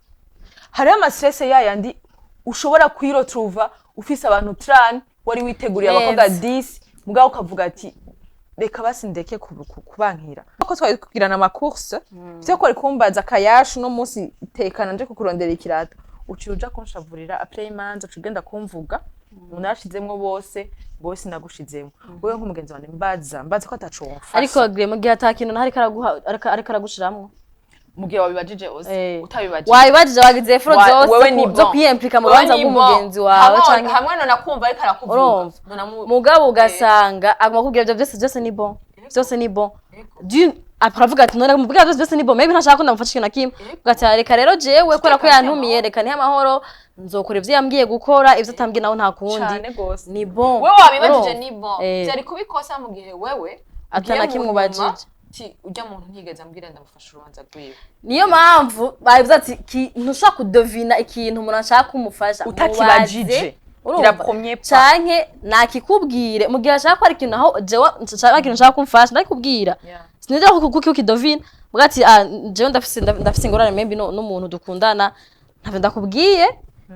hari ama stress yayandi ushobora kwirotruva ufise abantu 30 wari witeguriye abakobwa 10 mugabo ukavuga ati reka basindeke kubankira ko twari kugirana ama course byo ko ari kumbaza kayashu no munsi itekana nje kukurondera ikirato uciruja kunshavurira après imanza cugenda kumvuga munashizemwe bose nagushizemwe wewe nk'umugenzi wanje mbaza ko atacumfa ariko agire mu gihe atakintu ntari karagushiramwe mugihe wabibajije ose utabibajije wabibajije wagize efro zose zo kwiyemplika mu rubanza rw'umugenzi wawe canke hamwe no nakumva ariko arakuvuga mugabo ugasanga agakubwira ibyo byose ni bon byose ni bon aravuga ati none mubwira byose ni bon maybe ntashaka ko ndamufasha ikintu nakimwe ugatya reka rero jewe kora ko yantumiye reka ni amahoro nzokora ivyo yambwiye gukora ivyo atambwiye naho nta kundi ni bon wewe wabibajije ni bon byari kubikosa mu gihe wewe atana kimwe ubajije ujya muntu ntigeze ambwira ndamufasha urubanza rwiwe niyo mpamvu bavuze ati ntushaka kudovina ikintu umuntu ashaka kumufasha utakibajije ira premier pas canke nakikubwire mu gihe ashaka ko ari ikintu aho jewe nshaka ikintu nshaka kumufasha ndakubwira sinija kuko ukidovina mugati jewe ndafise ingorane maybe n'umuntu dukundana ntave ndakubwiye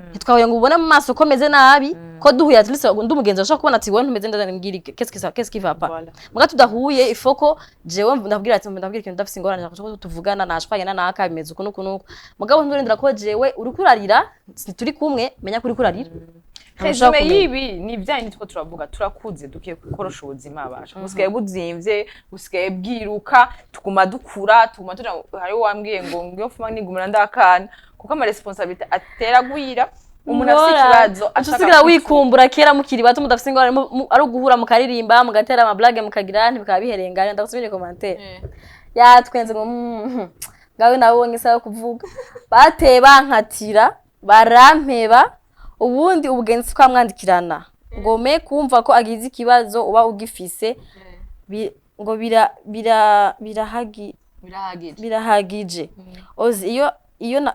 ntitwahuye ngo ubone mu maso ko meze nabi ko duhuye at least ndumugenzi ashaka kubona ati wowe ntumeze ndambwira qu'est-ce qui va pas muga tudahuye ifoko jewe ndabwira ati ndabwira ikintu ndafise ingorane ashaka tuvugana nashwanye naka bimeze uko nuko mugabo ndurindira ko jewe uri kurarira turi kumwe menya kuri kurarira resume yibi ni byanyu nitwo turavuga turakuze dukiye gukorosha ubuzima abasha usigaye buzimvye usigaye bwiruka tukuma dukura tukuma tuja hari wambwiye ngo ngiyo fuma nigumira ndakana kuko ama responsabilité atera guhira umuntu afite ikibazo ashaka wikumbura kera mukiri bato mudafise ingorane ari uguhura mu karirimba mugatera ama blague mukagira ntibikaba biherengana ndagusubire commentaire yatwenze ngo ngawe nabonye sawa kuvuga bateye bankatira barampeba ubundi ubugenzi twamwandikirana ngo me kumva ko agize ikibazo uba ugifise ngo birahagije ozi iyo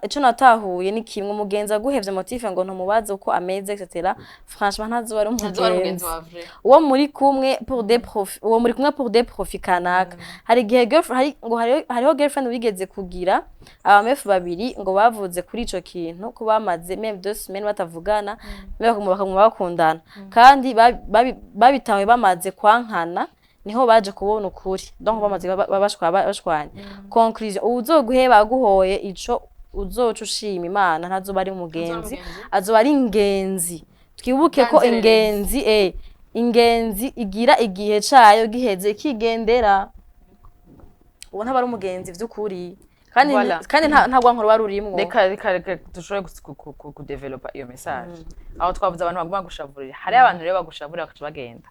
ico natahuye ni kimwe umugenzi aguhevye motive ngo ntumubaze uko ameze etc franchement ntazo ari umugenzi uwo muri kumwe pour des profits kanaka hari gihe hariho girlfriend wigeze kugira abamefu babiri ngo bavuze kuri ico kintu ko bamaze même 2 semaines batavugana bakundana kandi babitawe bamaze kwankana niho baje kubona ukuri donc bamaze bashwanye conclusion uzoguheba aguhoye ico uzoca ushima Imana ntazoba ari umugenzi azoba ari ingenzi twibuke ko ingenzi igira igihe cayo giheze kigendera uwo ntaba ari umugenzi vy'ukuri kandi nta gwankoro barurimwo reka dushobore kudevelopa iyo message aho twavuze abantu baguma gushavurira hari abantu rero bagushavurira bakaca bagenda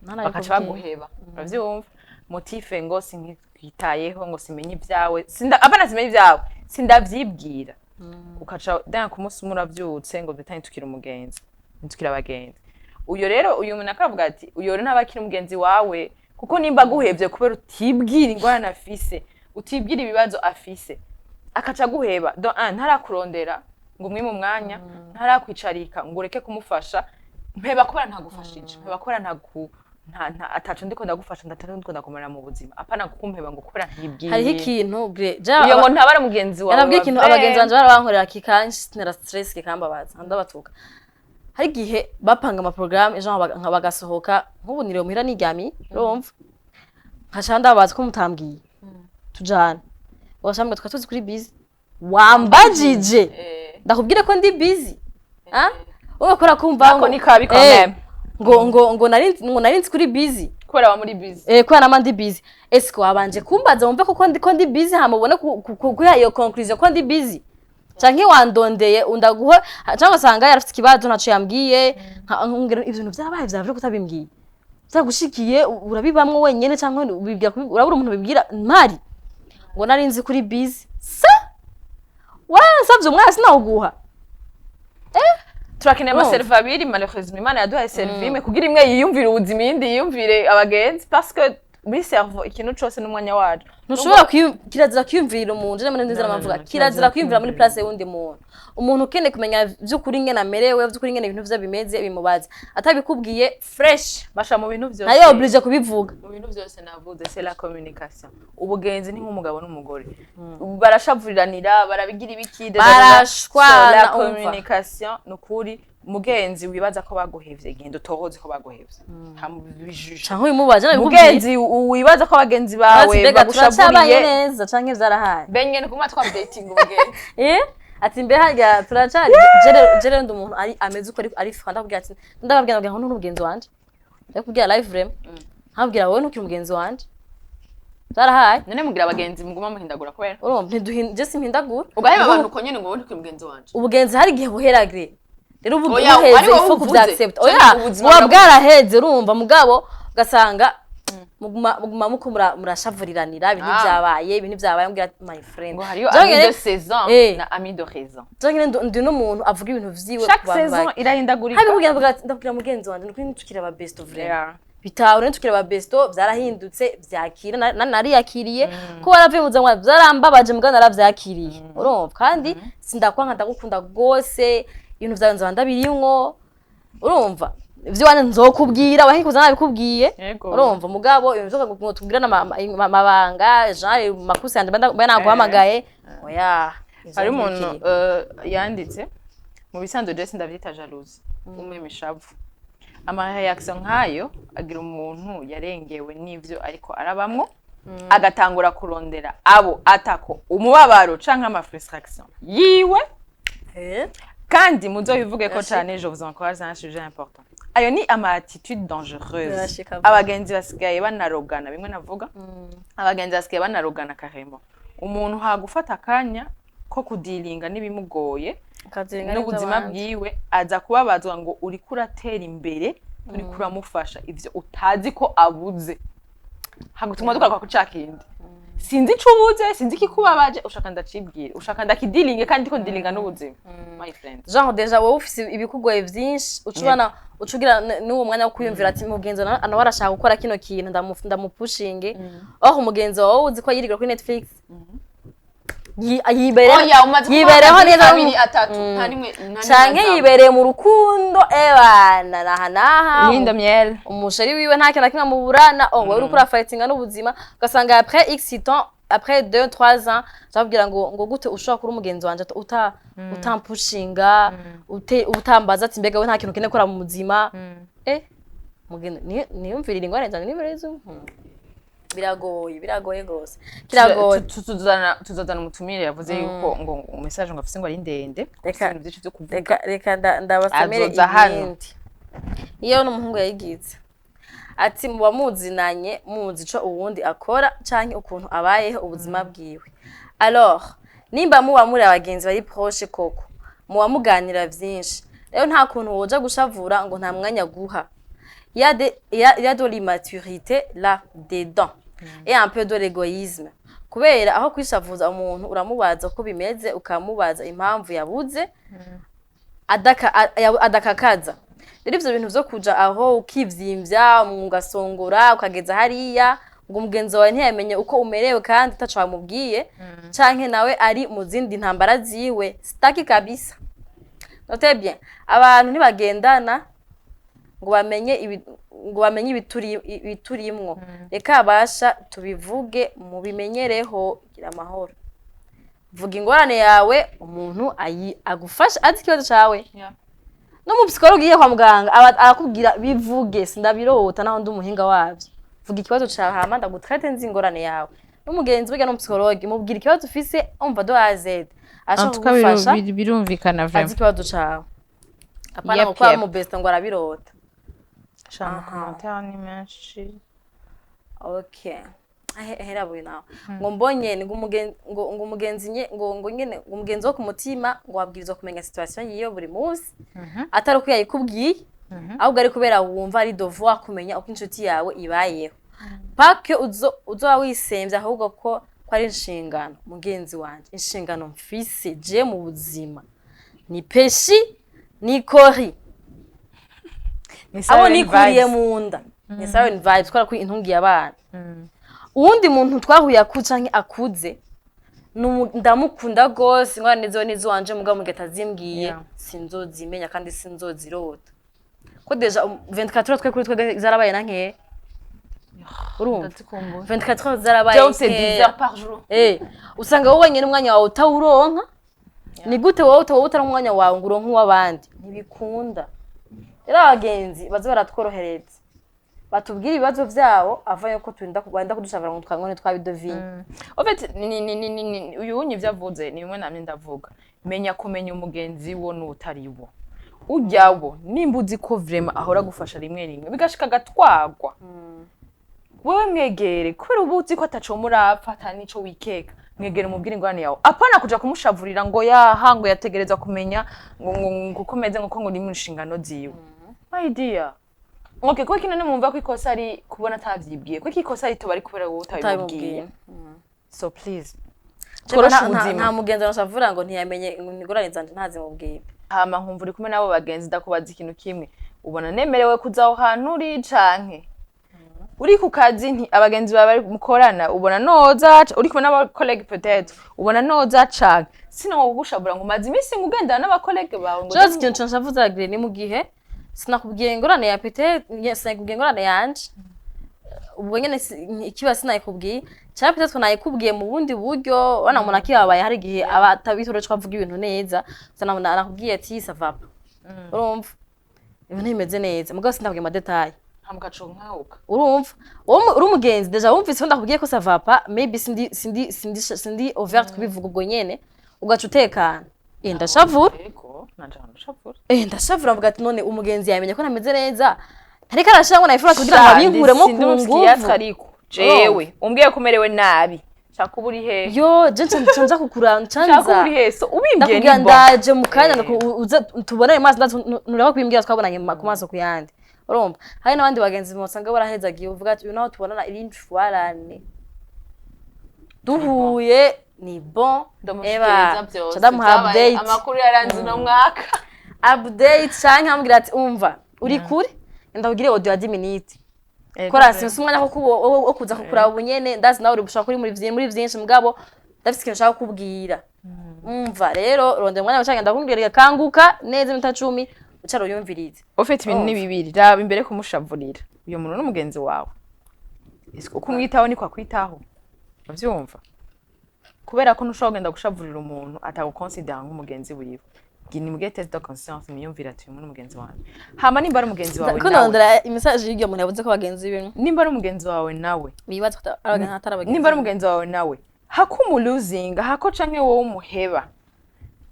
bakaca baguheba uravyumva motive ngo sinkitayeho ngo simenye ibyawe abana simenye ibyawe sindavyibwira ukaca dana ku munsi muravyutse ngo bitanye tukira umugenzi ntukira abagenzi uyo rero uyu muntu akavuga ati uyo rero ntabakira umugenzi wawe kuko nimba guhevye kubera utibwira ingorane afise utibwira ibibazo afise akaca guheba ntarakurondera ngo umwe mu mwanya ntarakwicarika ngo ureke kumufasha mpeba kubera ntagufashije mpeba kubera ataco ndiko ndagufasha ndiko ndakomera mu buzima apana kukumpeba ngo kubera ntibwire hariho ikintu uyo ngo ntabara mugenzi wawe yarabwiye ikintu abagenzi banje barabankorera kikanshitera stress kikambabaza ndabatuka hari gihe bapanga ama programme ejo bagasohoka nk'ubu nire muhira nigami urumva nkaca ndabaza ko mutambwiye tujana washamwe tukatuzi kuri busy wambajije ndakubwire ko ndi busy ugakora kumva Ako ni kabi quand ngo narinzi kuri busy kubera wa muri busy kubera nama ndi busy ese ko wabanje kumbaza wumve ko ndi busy hamubone kuya iyo conclusion ko ndi busy canke wandondeye undaguhe cyangwa sanga yarafite ikibazo ntaco yambwiye ibintu byabaye vyavure kutabimbwiye byagushikiye urabibamwe wenyene canke urabura umuntu bibwira ntari ngo narinzi kuri busy sa wansavye umwasi nawuguha turakeneye amaserva abiri malheureusement Imana yaduhaye servime kugira imwe yiyumvire ubuzima iyindi yiyumvire abagenzi parce que muri cerveau ikintu cose n'umwanya wacu ntushobora kirazira kwiyumvira umuntu je neza amavuga kirazira kwiyumvira muri place y'undi muntu umuntu ukeneye kumenya vy'ukuri ngene amerewe vy'ukuri ngene ibintu vyo bimeze bimubaza atabikubwiye fresh basha mu bintu vyose nayo oblige kubivuga mu bintu vyose navuze c'est la communication ubugenzi ni nk'umugabo n'umugore barashavuriranira barabigira ibikide barashwana la communication nukuri mugenzi wibaza ko baguhevye genda utohoze ko baguhevye hamubijuje canke uyimubaje mugenzi wibaza ko abagenzi bawe bagushaburiye neza canke vyarahaye benye ni kuma twa dating ubugenzi ati mbe harya turacari jere ndi umuntu ari ameze uko ari fanda kubwira ati ndababwira ngo n'ubugenzi wanje ndakubwira live rem nkabwira wowe ntukiri umugenzi wanje zarahaye none mugira abagenzi muguma muhindagura kwera urumva je simpindagura ugaheba abantu uko nyene ngo wowe ntukiri umugenzi wanje ubugenzi hari igihe buheragire rero ubu buheze ifo kuvyaccept uba bwaraheze urumva mugabo ugasanga muguma muko murashavuriranira ibintu byabaye mbwira my friend ngo hariyo ami de saison na ami de raison jangene ndi n'umuntu avuga ibintu vyiwe chaque saison irahindagurika hari kugira ndabwira mugenzi wanje nuko tukira aba best of friend bitawe tukira aba besto byarahindutse byakira nari yakiriye ko waravuye mu zanwa byarambabaje mugabo naravyakiriye urumva kandi sindakwanka ndagukunda gose ibintu vyanze bandabirimwo urumva ivyo wane nzokubwira wahikuza nabikubwiye urumva mugabo ibintu vyo tubwira amabanga genre makusi yanje banaguhamagaye oya hari umuntu yanditse mu bisanzwe je sindavyita jalousie umemishavu amareaction nkayo agira umuntu yarengewe n'ivyo ariko arabamwo agatangura kurondera abo atako umubabaro canke ama frustration yiwe kandi muzobivuge ko cyane je vous encourage, c'est un sujet important. Ayo ni ama attitude dangereuse. Abagenzi basigaye banarogana bimwe navuga. Abagenzi basigaye banarogana carrément. Umuntu hagufata akanya ko kudilinga nibimugoye n'ubuzima bwiwe aza kubabazwa ngo uri kuratera imbere turi kuramufasha ivyo utazi ko abuze. Hagutuma dukaruka ku cakindi. Sinzi icubuze, sinzi kikubabaje, ushaka ndacibwira, ushaka ndakidilinge kandi ko ndilinga n'ubuzima. My friend. Genre deja wowe ufise ibikugoye vyinshi, ucubana ucugira n'uwo mwanya wo kwiyumvira ati mugenzi ana warashaka gukora kino kintu ndamupushinge. Aho umugenzi wawe uzi ko yirigira kuri Netflix. Yibereho neza abiri atatu canke yibereye mu rukundo ebana naha Linda miel umusheri wiwe nta kintu kimwe mu burana wewe uri kura fightinga n'ubuzima ugasanga après x temps après 2-3 ans zabwira ngo gute ushobora kuri umugenzi wanje utampushinga utambaza ati mbega we nta kintu kene kora mu buzima mugenzi niyumvirira ingwane cyane niberezo biragoye gose kiragoye tuzozana umutumire yavuze yuko ngo message ngo afise ngo ari ndende ibintu byinshi byo kuvuga reka ndabasamere ibindi iyo n'umuhungu yayigize ati muba muzinanye muzi ico uwundi akora canke ukuntu abayeho ubuzima bwiwe alors nimba muba muri abagenzi bari proche koko muba muganira vyinshi rero nta kuntu woja gushavura ngo nta mwanya guha il y a de l'immaturité là dedans et un peu de l'égoïsme kubera aho kwishavuza umuntu uramubaza ko bimeze ukamubaza impamvu yabuze adakakaza rero ivyo bintu vyo kuja aho ukivyimbya ugasongora ukageza hariya ngo umugenzi wawe ntiyamenye uko umerewe kandi utaca wamubwiye canke nawe ari mu zindi ntambara ziwe staki kabisa notez bien abantu ntibagendana ngo bamenye ibiturimwo reka abasha tubivuge mu bimenyereho gira amahoro vuga ingorane yawe umuntu agufasha azi ikibazo cawe no mu psychologue yiye kwa muganga arakubwira bivuge sindabirota naho ndi umuhinga wavyo vuga ikibazo cawe hama ndagutrete nzi ingorane yawe n'umugenzi wiga no mu psychologue mubwira ikibazo ufise umva do A Z ashaka kugufasha birumvikana vraiment azi ikibazo cawe apana ngo kwa mu best ngo arabirota shama commentaire ni menshi. Okay. Hera buri nawe ngo mbonye ngo umugenzi nye ngo nyene umugenzi wo ku mutima ngo wabwirizwa kumenya situation yiyo buri munsi atari uko yayikubwiye ahubwo ari kubera wumva ari devoir kumenya uko inshuti yawe ibayeho pake uzo wisemvye ahubwo ko ari inshingano mugenzi wanje inshingano mfise je mu buzima ni peshi ni kori abo nikuriye mu nda ni siren vibes kwa ko intungiye abana uwundi muntu twahuye akucanke akuze ndamukunda gose ngwana nizo wanje mugabo mugatazimbwiye sinzozimenya kandi sinzozirota ko deja 24 heures twe kuri twe zarabaye nanke urumva 24 heures zarabaye c'est 10 heures par jour usanga wowe nyene umwanya wawe utawuronka ni gute wowe utari umwanya wawe ngo uronke uwabandi ntibikunda era abagenzi baze baratworohereza batubwira ibibazo vyabo avaye ko twinda kudushavira ngo twangone twabidovine en fait uyu unyi vyavuze ni bimwe namye ndavuga menya kumenya umugenzi wo n'utari wo ujyawo nimbuzi ko vraiment ahora gufasha rimwe bigashika gatwagwa wewe mwegere kubera ubuzi ko ataco murapfa atanico wikeka mwegere umubwire ingorane yawe apana kuja kumushavurira ngo yahango yategereza kumenya ngo ukomeze ngo ni mu nshingano ziwe my dear. Okay, kwa kino numva ko ikosa ari kubona atavyibwiye. Kwa ikosa ari to bari kubera wowe utabibwiye. So please. Nta mugenzi nashavura ngo ntiyamenye ingorane zanje ntazimubwiye. Hama nkumva uri kumwe nabo bagenzi ndakubaza ikintu kimwe. Ubona nemerewe kuzaho hantu uri canke. Uri ku kazi nti abagenzi baba mukorana ubona noza uri kumwe n'aba colleague peut-être ubona noza canke. Sino ngugushabura ngo mazi imisi ngugendana n'aba colleague bawe ngo. Just ikintu nshavuza agire ni mu gihe sinakubwiye ingorane ya pete sinakubwiye ingorane yanje ubwo nyene ikiba sinayikubwiye cyane pete twanayikubwiye mu bundi buryo wana umuntu akibabaye hari gihe abatabitoro twavuga ibintu neza sana nakubwiye ati savapa urumva ibintu bimeze neza mugabo sindabwiye ama detail ntamugaco nkawuka urumva uri umugenzi deja wumvise ndakubwiye ko savapa maybe sindi overt kubivuga ubwo nyene ugaca utekana ndashavura ndashavura mvuga ati none umugenzi yamenye ko nameze neza ntariko arashira ngo nayifura kugira ngo abinkuremo ku nguvu jewe umbwiye ko umerewe nabi shaka uburi he yo je nca kukurana shaka uburi he so ubimbwiye ni ndaje mu kanya uza tubonere mazi nureba kwimbwira twabonanye ku maso ku yandi urumva hari n'abandi bagenzi musanga barahezagiye uvuga ati naho tubonana irindi shwarane duhuye ni bon eba ndamuha update amakuru yaranze no mwaka update canke ambwira ati umva uri kuri ndakugire audio ya 10 minutes kora sinzi umwanya ko kuza kukuraba ubunyene ndazi nawe uri bushaka kuri muri vyinshi mugabo ndafise ikintu nshaka kubwira umva rero ronde umwanya wacanga ndakubwira kanguka neza iminota 10 ucaro yumvirize ufite ibintu ni bibiri raba imbere kumushavurira uyo muntu n'umugenzi wawe isiko kumwitaho ni kwa kwitaho bavyumva kubera ko ntushobora kugenda gushavurira umuntu ataguconsidera nk'umugenzi wiwe gini mugiye test de conscience miyumvira ati umuntu umugenzi wawe hama nimba ari umugenzi wawe ko nondera imessage y'iryo muntu yavuze ko bagenzi biwe nimba ari umugenzi wawe nawe bibaza atarabagenzi nimba ari umugenzi wawe nawe hakumu losing hako canke wowe umuheba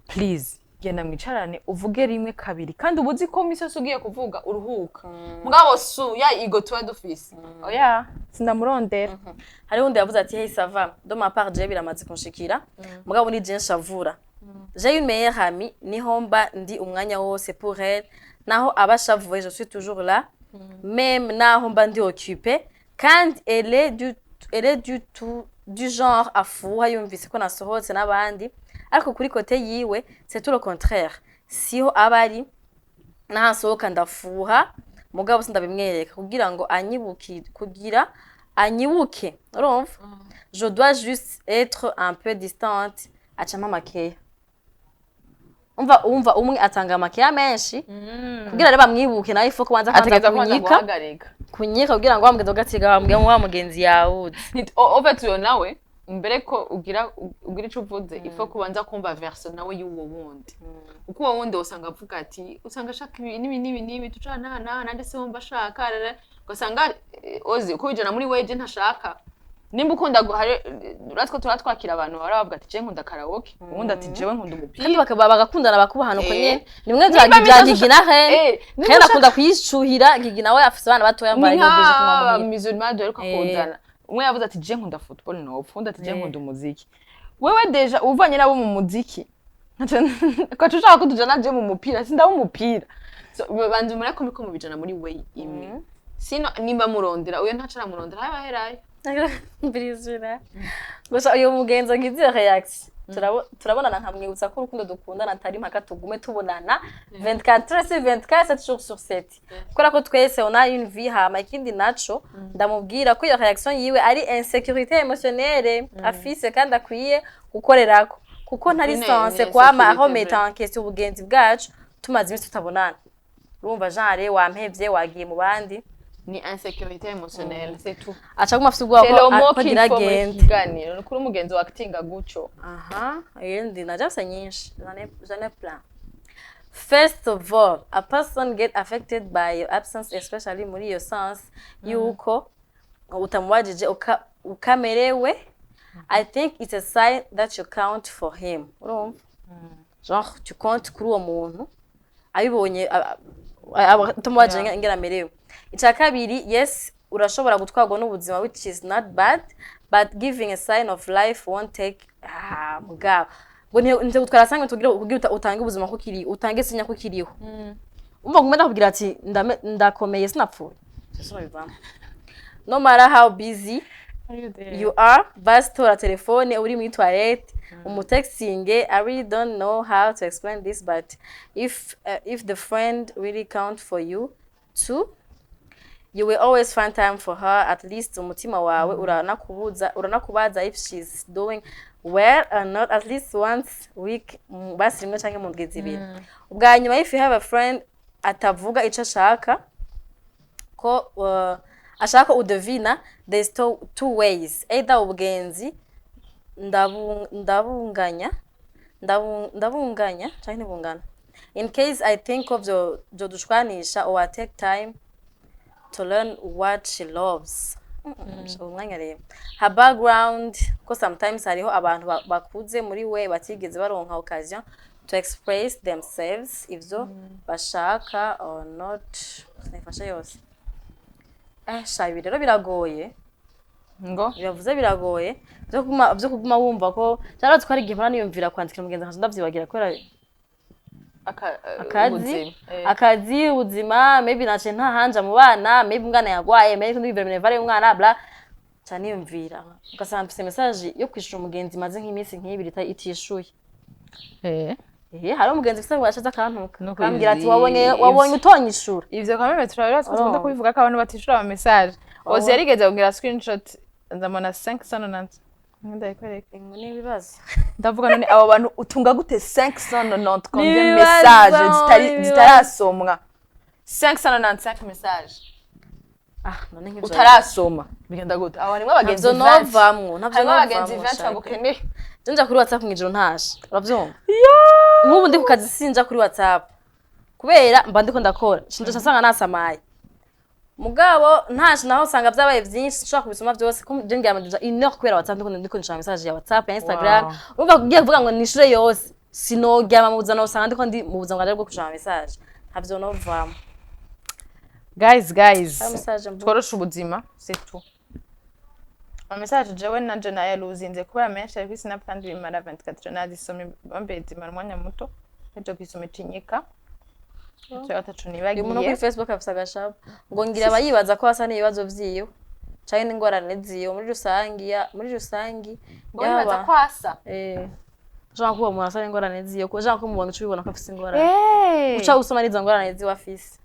please genda mwicarane uvuge rimwe kabiri kandi ubuzi ko misi yose ugiye kuvuga uruhuka mugabo suya igo tuwe dufise oya sindamurondera hari undi yavuze ati hey ça va de ma part je biramaze kunshikira mugabo ni je nshavura j'ai une meilleure amie ni homba ndi umwanya wose pour elle naho abashavuye je suis toujours là même naho mba ndi occupée quand elle est du genre afuha yumvise ko nasohotse n'abandi ariko kuri kote yiwe c'est tout le contraire siho abari nahasohoka ndafuha mugabo sindabimwereka kugira ngo anyibuke urumva je dois juste être un peu distante acama makeya umva umwe atanga makeya menshi kugira reba mwibuke nayo ifo kubanza kwanza kunyika kugira ngo wamugeze ugatiga wambwiye wa mugenzi yawe over to nawe imbere ko ugira ico uvuze ifo kubanza kumva verse nawe y'uwo wundi uko uwo wundi usanga avuga ati usanga shaka nibi tucana nande se wumva shaka ugasanga ozi uko bijana muri weje ntashaka nimba ukunda uratwo turatwakira abantu barabavuga ati je nkunda karaoke ubundi ati jewe nkunda umupira kandi bagakundana bakubahana uko nyene nimwe bya Gigi na Hen Hen akunda kuyishuhira Gigi nawe afise abana batoya yambaye n'obeje kuma mu musulman dore ko akundana umwe yavuze ati je nkunda football no upfunda ati je nkunda umuziki wewe deja uvanye nabo mu muziki ko tushaka ko tujana je mu mupira sindaba umupira banze muri ko mu bijana muri way imwe sino nimba murondera uyo ntacara murondera habaheraye Birizira. Gusa uyu mugenzo ngize reaction. Turabonana nkamwibutsa ko urukundo dukundana atari mpaka tugume tubonana 24/7 jours sur 7. Kora ko twese on a une vie hama ikindi naco ndamubwira ko iyo reaction yiwe ari insécurité émotionnelle afise kandi akwiye gukorerako kuko ntari sense kwama aho meta en question ubugenzi bwacu tumaze imisi tutabonana. Urumva genre wampevye wagiye mu bandi ni insécurité émotionnelle c'est tout acha kuma afite ubwoba ko giragenda kuri umugenzi wa actinga guco yendi najasa nyinshi j'en ai plein. First of all, a person get affected by your absence, especially muri your sense yuko utamwajije ukamerewe. I think it's a sign that you count for him. Urumva genre tu comptes kuri uwo muntu abibonye tumwajije ngera merewe. Ica kabiri, yes, urashobora gutwagwa n'ubuzima which is not bad, but giving a sign of life won't take mugabo. Nte gutwara sangwe kugira utange ubuzima ko kiri, utange sinya ko kiriho. Umva ngumenda kugira ati ndakomeye sinapfuye. Sesoma bivamo. No matter how busy you are, basi tora telefone uri mu toilette, umutexting, I really don't know how to explain this, but if the friend really count for you too, you will always find time for her. At least umutima wawe uranakubaza if she's doing well or not, at least once week basi rimwe canke mu ndwi zibiri. Ubwa nyuma if you have a friend atavuga ico ashaka ko ashaka udevina, there's two ways, either ubugenzi ndabunganya canke ntibungana. In case I think of jo dushwanisha, or I take time to learn what she loves. Her background, because sometimes hariho abantu bakuze muri we batigeze baronka occasion to express themselves ivyo bashaka or not. Nifasha yose. Shabi rero biragoye. Ngo biravuze biragoye byo kuguma wumva ko cyara twari igihe niyumvira kwandikira mugenzi nkaje ndavyibagira kwera akazi ubuzima maybe nace nta hanja mu bana maybe umwana yagwaye maybe ndibere vare umwana bla cyane yumvira ugasanga mfise message yo kwishura umugenzi maze nk'imisi nk'ibiri itishuye hari umugenzi ufise ngo yashaza akantuka kambwira ati wabonye utonyishura ivyo kameme turabira twakunda kubivuga ko abantu batishura ama message ozi yarigeze kugira screenshot ndamona 590 ndayikwereka ni ibibazo ndavuga none abo bantu utunga gute 590 combien message zitarasomwa 595 message none nk'ivyo utarasoma bigenda gute abo nimwe abagenzi novamwo navyo abagenzi benshi bagukeneye nja kuri WhatsApp mw'ijoro ntashe uravyumva nk'ubu ndi ku kazi sinja kuri WhatsApp kubera mba ndiko ndakora shinje sasanga nasamaye mugabo ntashe naho usanga vyabaye vyinshi nshaka kubisoma vyose ko je ngira amaduza inor kubera WhatsApp ndiko nshaka message ya WhatsApp ya Instagram urumva kugiye kuvuga ngo nishure yose sinogyama mu buzana usanga ndiko ndi mu buzana bwo kushaka message ntavyo novamo. Guys tworosha ubuzima c'est tout. Message jewe nanje naye luzinze kubera menshi ari Snap kandi bimara 24 nazisomye bambezi marwanya muto ejo kwisome tinyika cyo atacu nibagiye umuntu kuri Facebook afisa gashabo ngo ngira abayibaza ko hasa n'ibibazo vyiyo cyane n'ingorane ziyo muri rusangi yabaza ko hasa Jean ko umuntu hasa n'ingorane ziyo ko Jean ko umuntu ubibona ko afisa ingorane uca usoma n'izo ngorane ziyo afise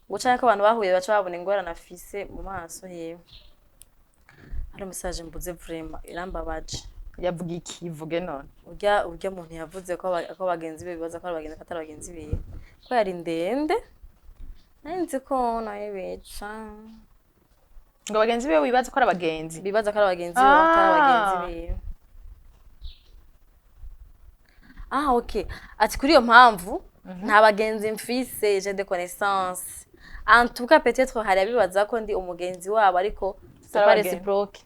guca ko abantu bahuye baca babona ingorane afise mu maso yewe. Hari message mbuze vraiment irambabaje yavuga iki ivuge none urya muntu yavuze ko bagenzi be bibaza ko ari bagenzi katari bagenzi be ko yari ndende nanzi ko nayibeca ngo bagenzi be bibaza ko ari abagenzi bibaza ko ari abagenzi be batari abagenzi be okay ati kuri iyo mpamvu nta bagenzi mfise j'ai des connaissances en tout cas peut-être hari abibaza ko ndi umugenzi wabo ariko c'est pas réciproque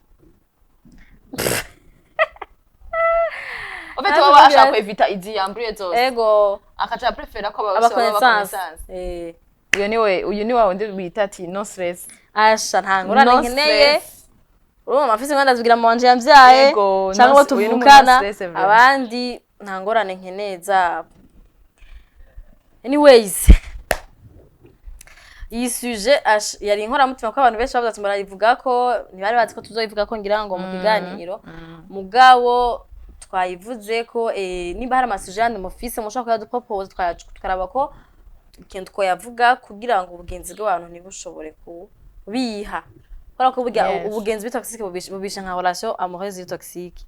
En fait baba ashaka kwevita izi yamburiye zose ego akaca prefera ko aba baba connaissance connaissance uyu ni wawe bita ati no stress asha ntangorane No nkeneye stress. urumva afise nganda zigira mu wanje yamvyaye Yego, cyangwa no- abo uyu ni umuntu tuvukana no stress, vraiment. abandi ntangorane nkeneye zabo. Anyways, iyi sujet yari inkoramutima ko abantu benshi bavuga ati barayivuga ko ntibari bazi ko tuzoyivuga ko ngira ngo mu kiganiro mugabo twayivuze ko niba hari amasuje yandi mufise mushaka kuyadupropose tukaraba ko ikintu twayavuga kugira ngo ubugenzi bw'abantu ntibushobore kubiha kubera ko burya Yes. ubugenzi bitoxique bubisha nka relation amoureuse toxique.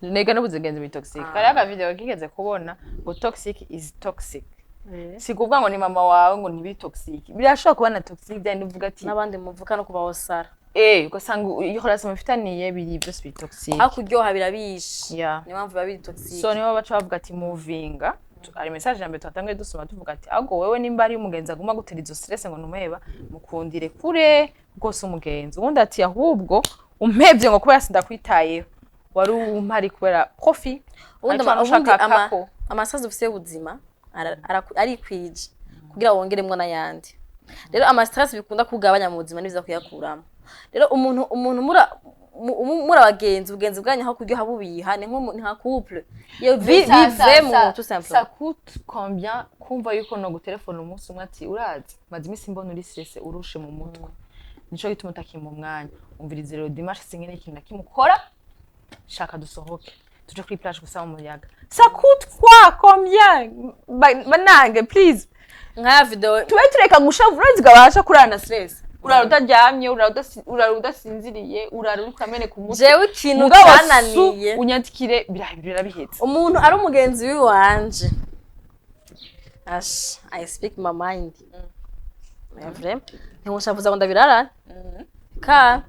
nega n'ubugenzi buri toxic kari aka video kigeze kubona ngo toxic is toxic si kuvuga ngo ni mama wawe ngo ntibiri toxic birashobora kuba na toxic byandi uvuga ati n'abandi muvuka no kubawosara ugasanga iyo relation mufitaniye biri byose biri toxic aho kuryoha birabishe Yeah. niyo mpamvu biba biri toxique. so nibo baca bavuga ati movinga ari message ya mbere twatangiye dusoma tuvuga ati ahubwo wewe nimba ari umugenzi aguma gutera izo stress ngo numuheba mukundire kure rwose umugenzi ubundi ati ahubwo umpevye ngo kubera sindakwitayeho wari umpari kubera profit ubundi amasazi ufise y'ubuzima arikwije kugira wongeremwo n'ayandi. Rero ama stress bikunda kugabanya mu buzima n'ibiza kuyakuramo. Rero umuntu muri abagenzi ubugenzi bwanyu aho kuryoha bubiha ni nka couple iyo vivemo tout simplement. Ça coûte combien kumva yuko no gutelefona umunsi umwe ati urazi maze imisi mbona uri stress urushe mu mutwe nico gituma utakimpa umwanya umvirize rero dimanche singene ikintu nakimukora shaka dusohoke tuje kuri plage gusa mu muyaga. Ça coûte quoi combien banange please Nkaya video tuwe tureka gushavura zigabasha kurana stress urara utaryamye urara udasinziriye urara ukamene ku mutwe jewe ikintu cyananiye unyatikire birabihetse umuntu ari umugenzi w'iwanje ash I speak my mind evre ntimushavuza ngo ndabirara ka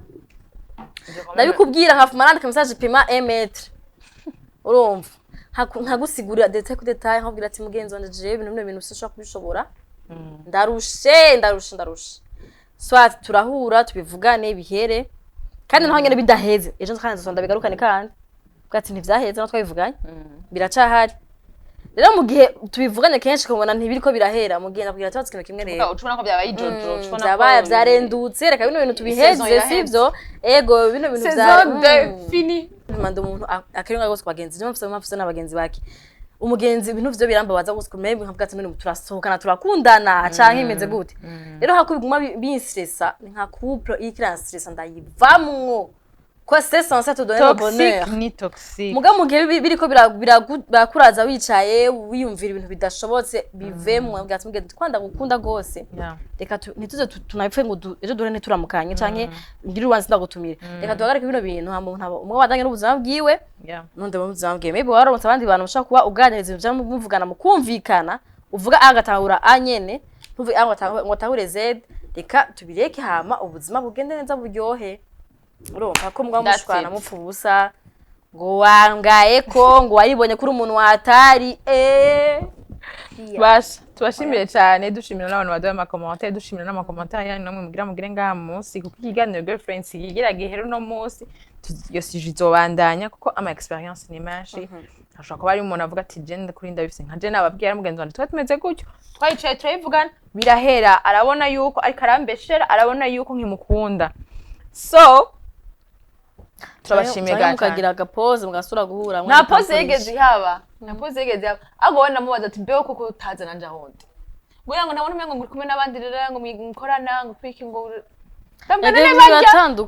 ndabikubwira nkafuma nandika message pima 1 metre urumva nkagusigurira detail ku detail nkabwira ati mugenzi wanje je ibintu ushobora kubishobora ndarushe swat turahura tubivugane bihere kandi naho nyene bidaheze ejo nzakana ndabigarukane kandi bwati ntivyaheze no twabivuganye biracahari. Rero mu gihe tubivuganye kenshi kubona ntibiriko birahera mu gihe nabwira ati ikintu kimwe rero ucubona ko byabaye ijojo ucubona ko byabaye byarendutse reka bino bintu tubiheze sivyo ego bino bintu bya fini manda umuntu akiringa gose kwagenzi niyo mfise n'abagenzi baki umugenzi ibintu vyo birambabaza gose kumenya nkavuga ati none turasohokana turakundana canke imeze gute. Rero hakubiguma binstressa nka couple ikira stress ndayivamwo ko c'est censé te donner le bonheur ni toxique muga mu gihe biriko birakuraza wicaye wiyumvira ibintu bidashobotse bivemwe bwatsi mugenzi twanda gukunda gose reka ntituze tunapfe ngo ejo dore ntituramukanye canke ngira ubanze ndagutumire reka tuhagarike bino bintu nta muntu umwe wadanye n'ubuzima bwiwe nonde mu buzima bwiwe maybe waronse abandi bantu ushaka kuba uganiriza ibyo muvugana mukumvikana uvuga agatahura anyene ntuvuge ngo atahure Z reka tubireke hama ubuzima bugende neza buryohe. Urumva ko mbwa mushwana mupfu busa ngo wangaye ko ngo waribonye kuri umuntu watari basha tubashimire cyane dushimira n'abantu baduha amakommentaire dushimira n'amakommentaire yanyu namwe mugira mugire ngaha munsi kuko ikiganiro girlfriends kigira gihero no munsi yo sizobandanya kuko ama experience ni menshi ashaka kuba ari umuntu avuga ati je kuri ndabifise nka je nababwira mugenzi wanje twa tumeze gutyo twayicaye turayivugana birahera arabona yuko ariko arambeshera arabona yuko nkimukunda so turabashimiye gacha mukagira agapose mugasura guhura na pose yegeze haba na pose yegeze haba agobona mubaza ati mbeho kuko utaza nanje ahondi ngo nabona umengo nguri kumwe nabandi rero ngo mukorana ngo kwiki ngo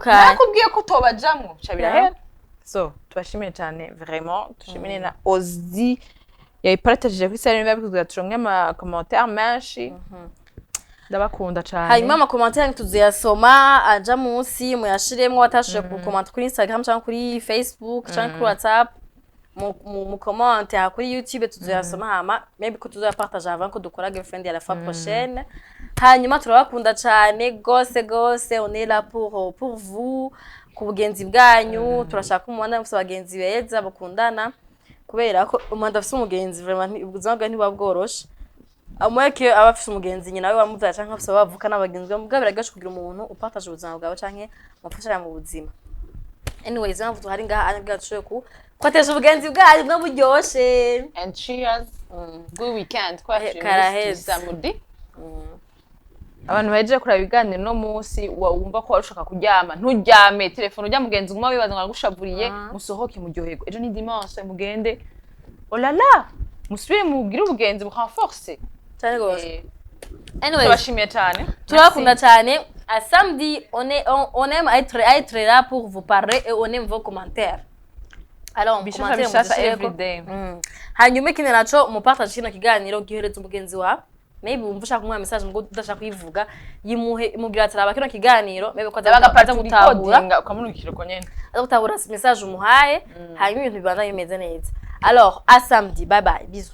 nakubwiye ko tobajamwo cabirahera. So tubashimiye cyane vraiment tushimire na Ozzy yayipartageje kuri sare n'abikugira turonke ama commentaire menshi ndabakunda cyane. Hanyuma ama commentaire tuziyasoma aja munsi muyashiremwe watashoje ku comment kuri Instagram cyangwa kuri Facebook cyangwa kuri WhatsApp mu comment kuri YouTube tuziyasoma hama maybe ko tuzapartage avant ko dukora girlfriend ya la fois prochaine. Hanyuma turabakunda cyane gose on est là pour vous ku bugenzi bwanyu turashaka umwana mufite abagenzi beza bakundana kubera ko umanda afite umugenzi vraiment ubuzima bwa ntiba bworoshe amweke abafite umugenzi nyina we wamuvya canke afite bavuka n'abagenzi bamugabira gaje kugira umuntu upartage ubuzima bwawe canke mufashanya mu buzima. anyways mpamvu tuhari ngaha anabwira tushoboye ku kwatesha ubugenzi bwacu bwo buryoshe and cheers good weekend kwacu karaheze. samedi abantu bahejeje kuraba ibiganiro no munsi wumva ko warushaka kuryama nturyame telefone ujya mugenzi umwe wibaza ngo agushavuriye musohoke muryoherwe ejo ni dimanche mugende oh la la musubire mugire ubugenzi burenforce cyane gose anyways tubashimiye cyane turakunda cyane à samedi on aime être là pour vous parler et on aime vos commentaires alors bishasha every day hanyuma ikindi naco mupartage kino kiganiro gihereza umugenzi wa maybe wumva ushaka kumuha message ngo udashaka kuyivuga yimuhe mubwira ati araba kino kiganiro maybe ko aza gutahura ukamurikira ko nyene aza gutahura message umuhaye hanyuma ibintu bibandanye bimeze neza alors à samedi bye bye bisous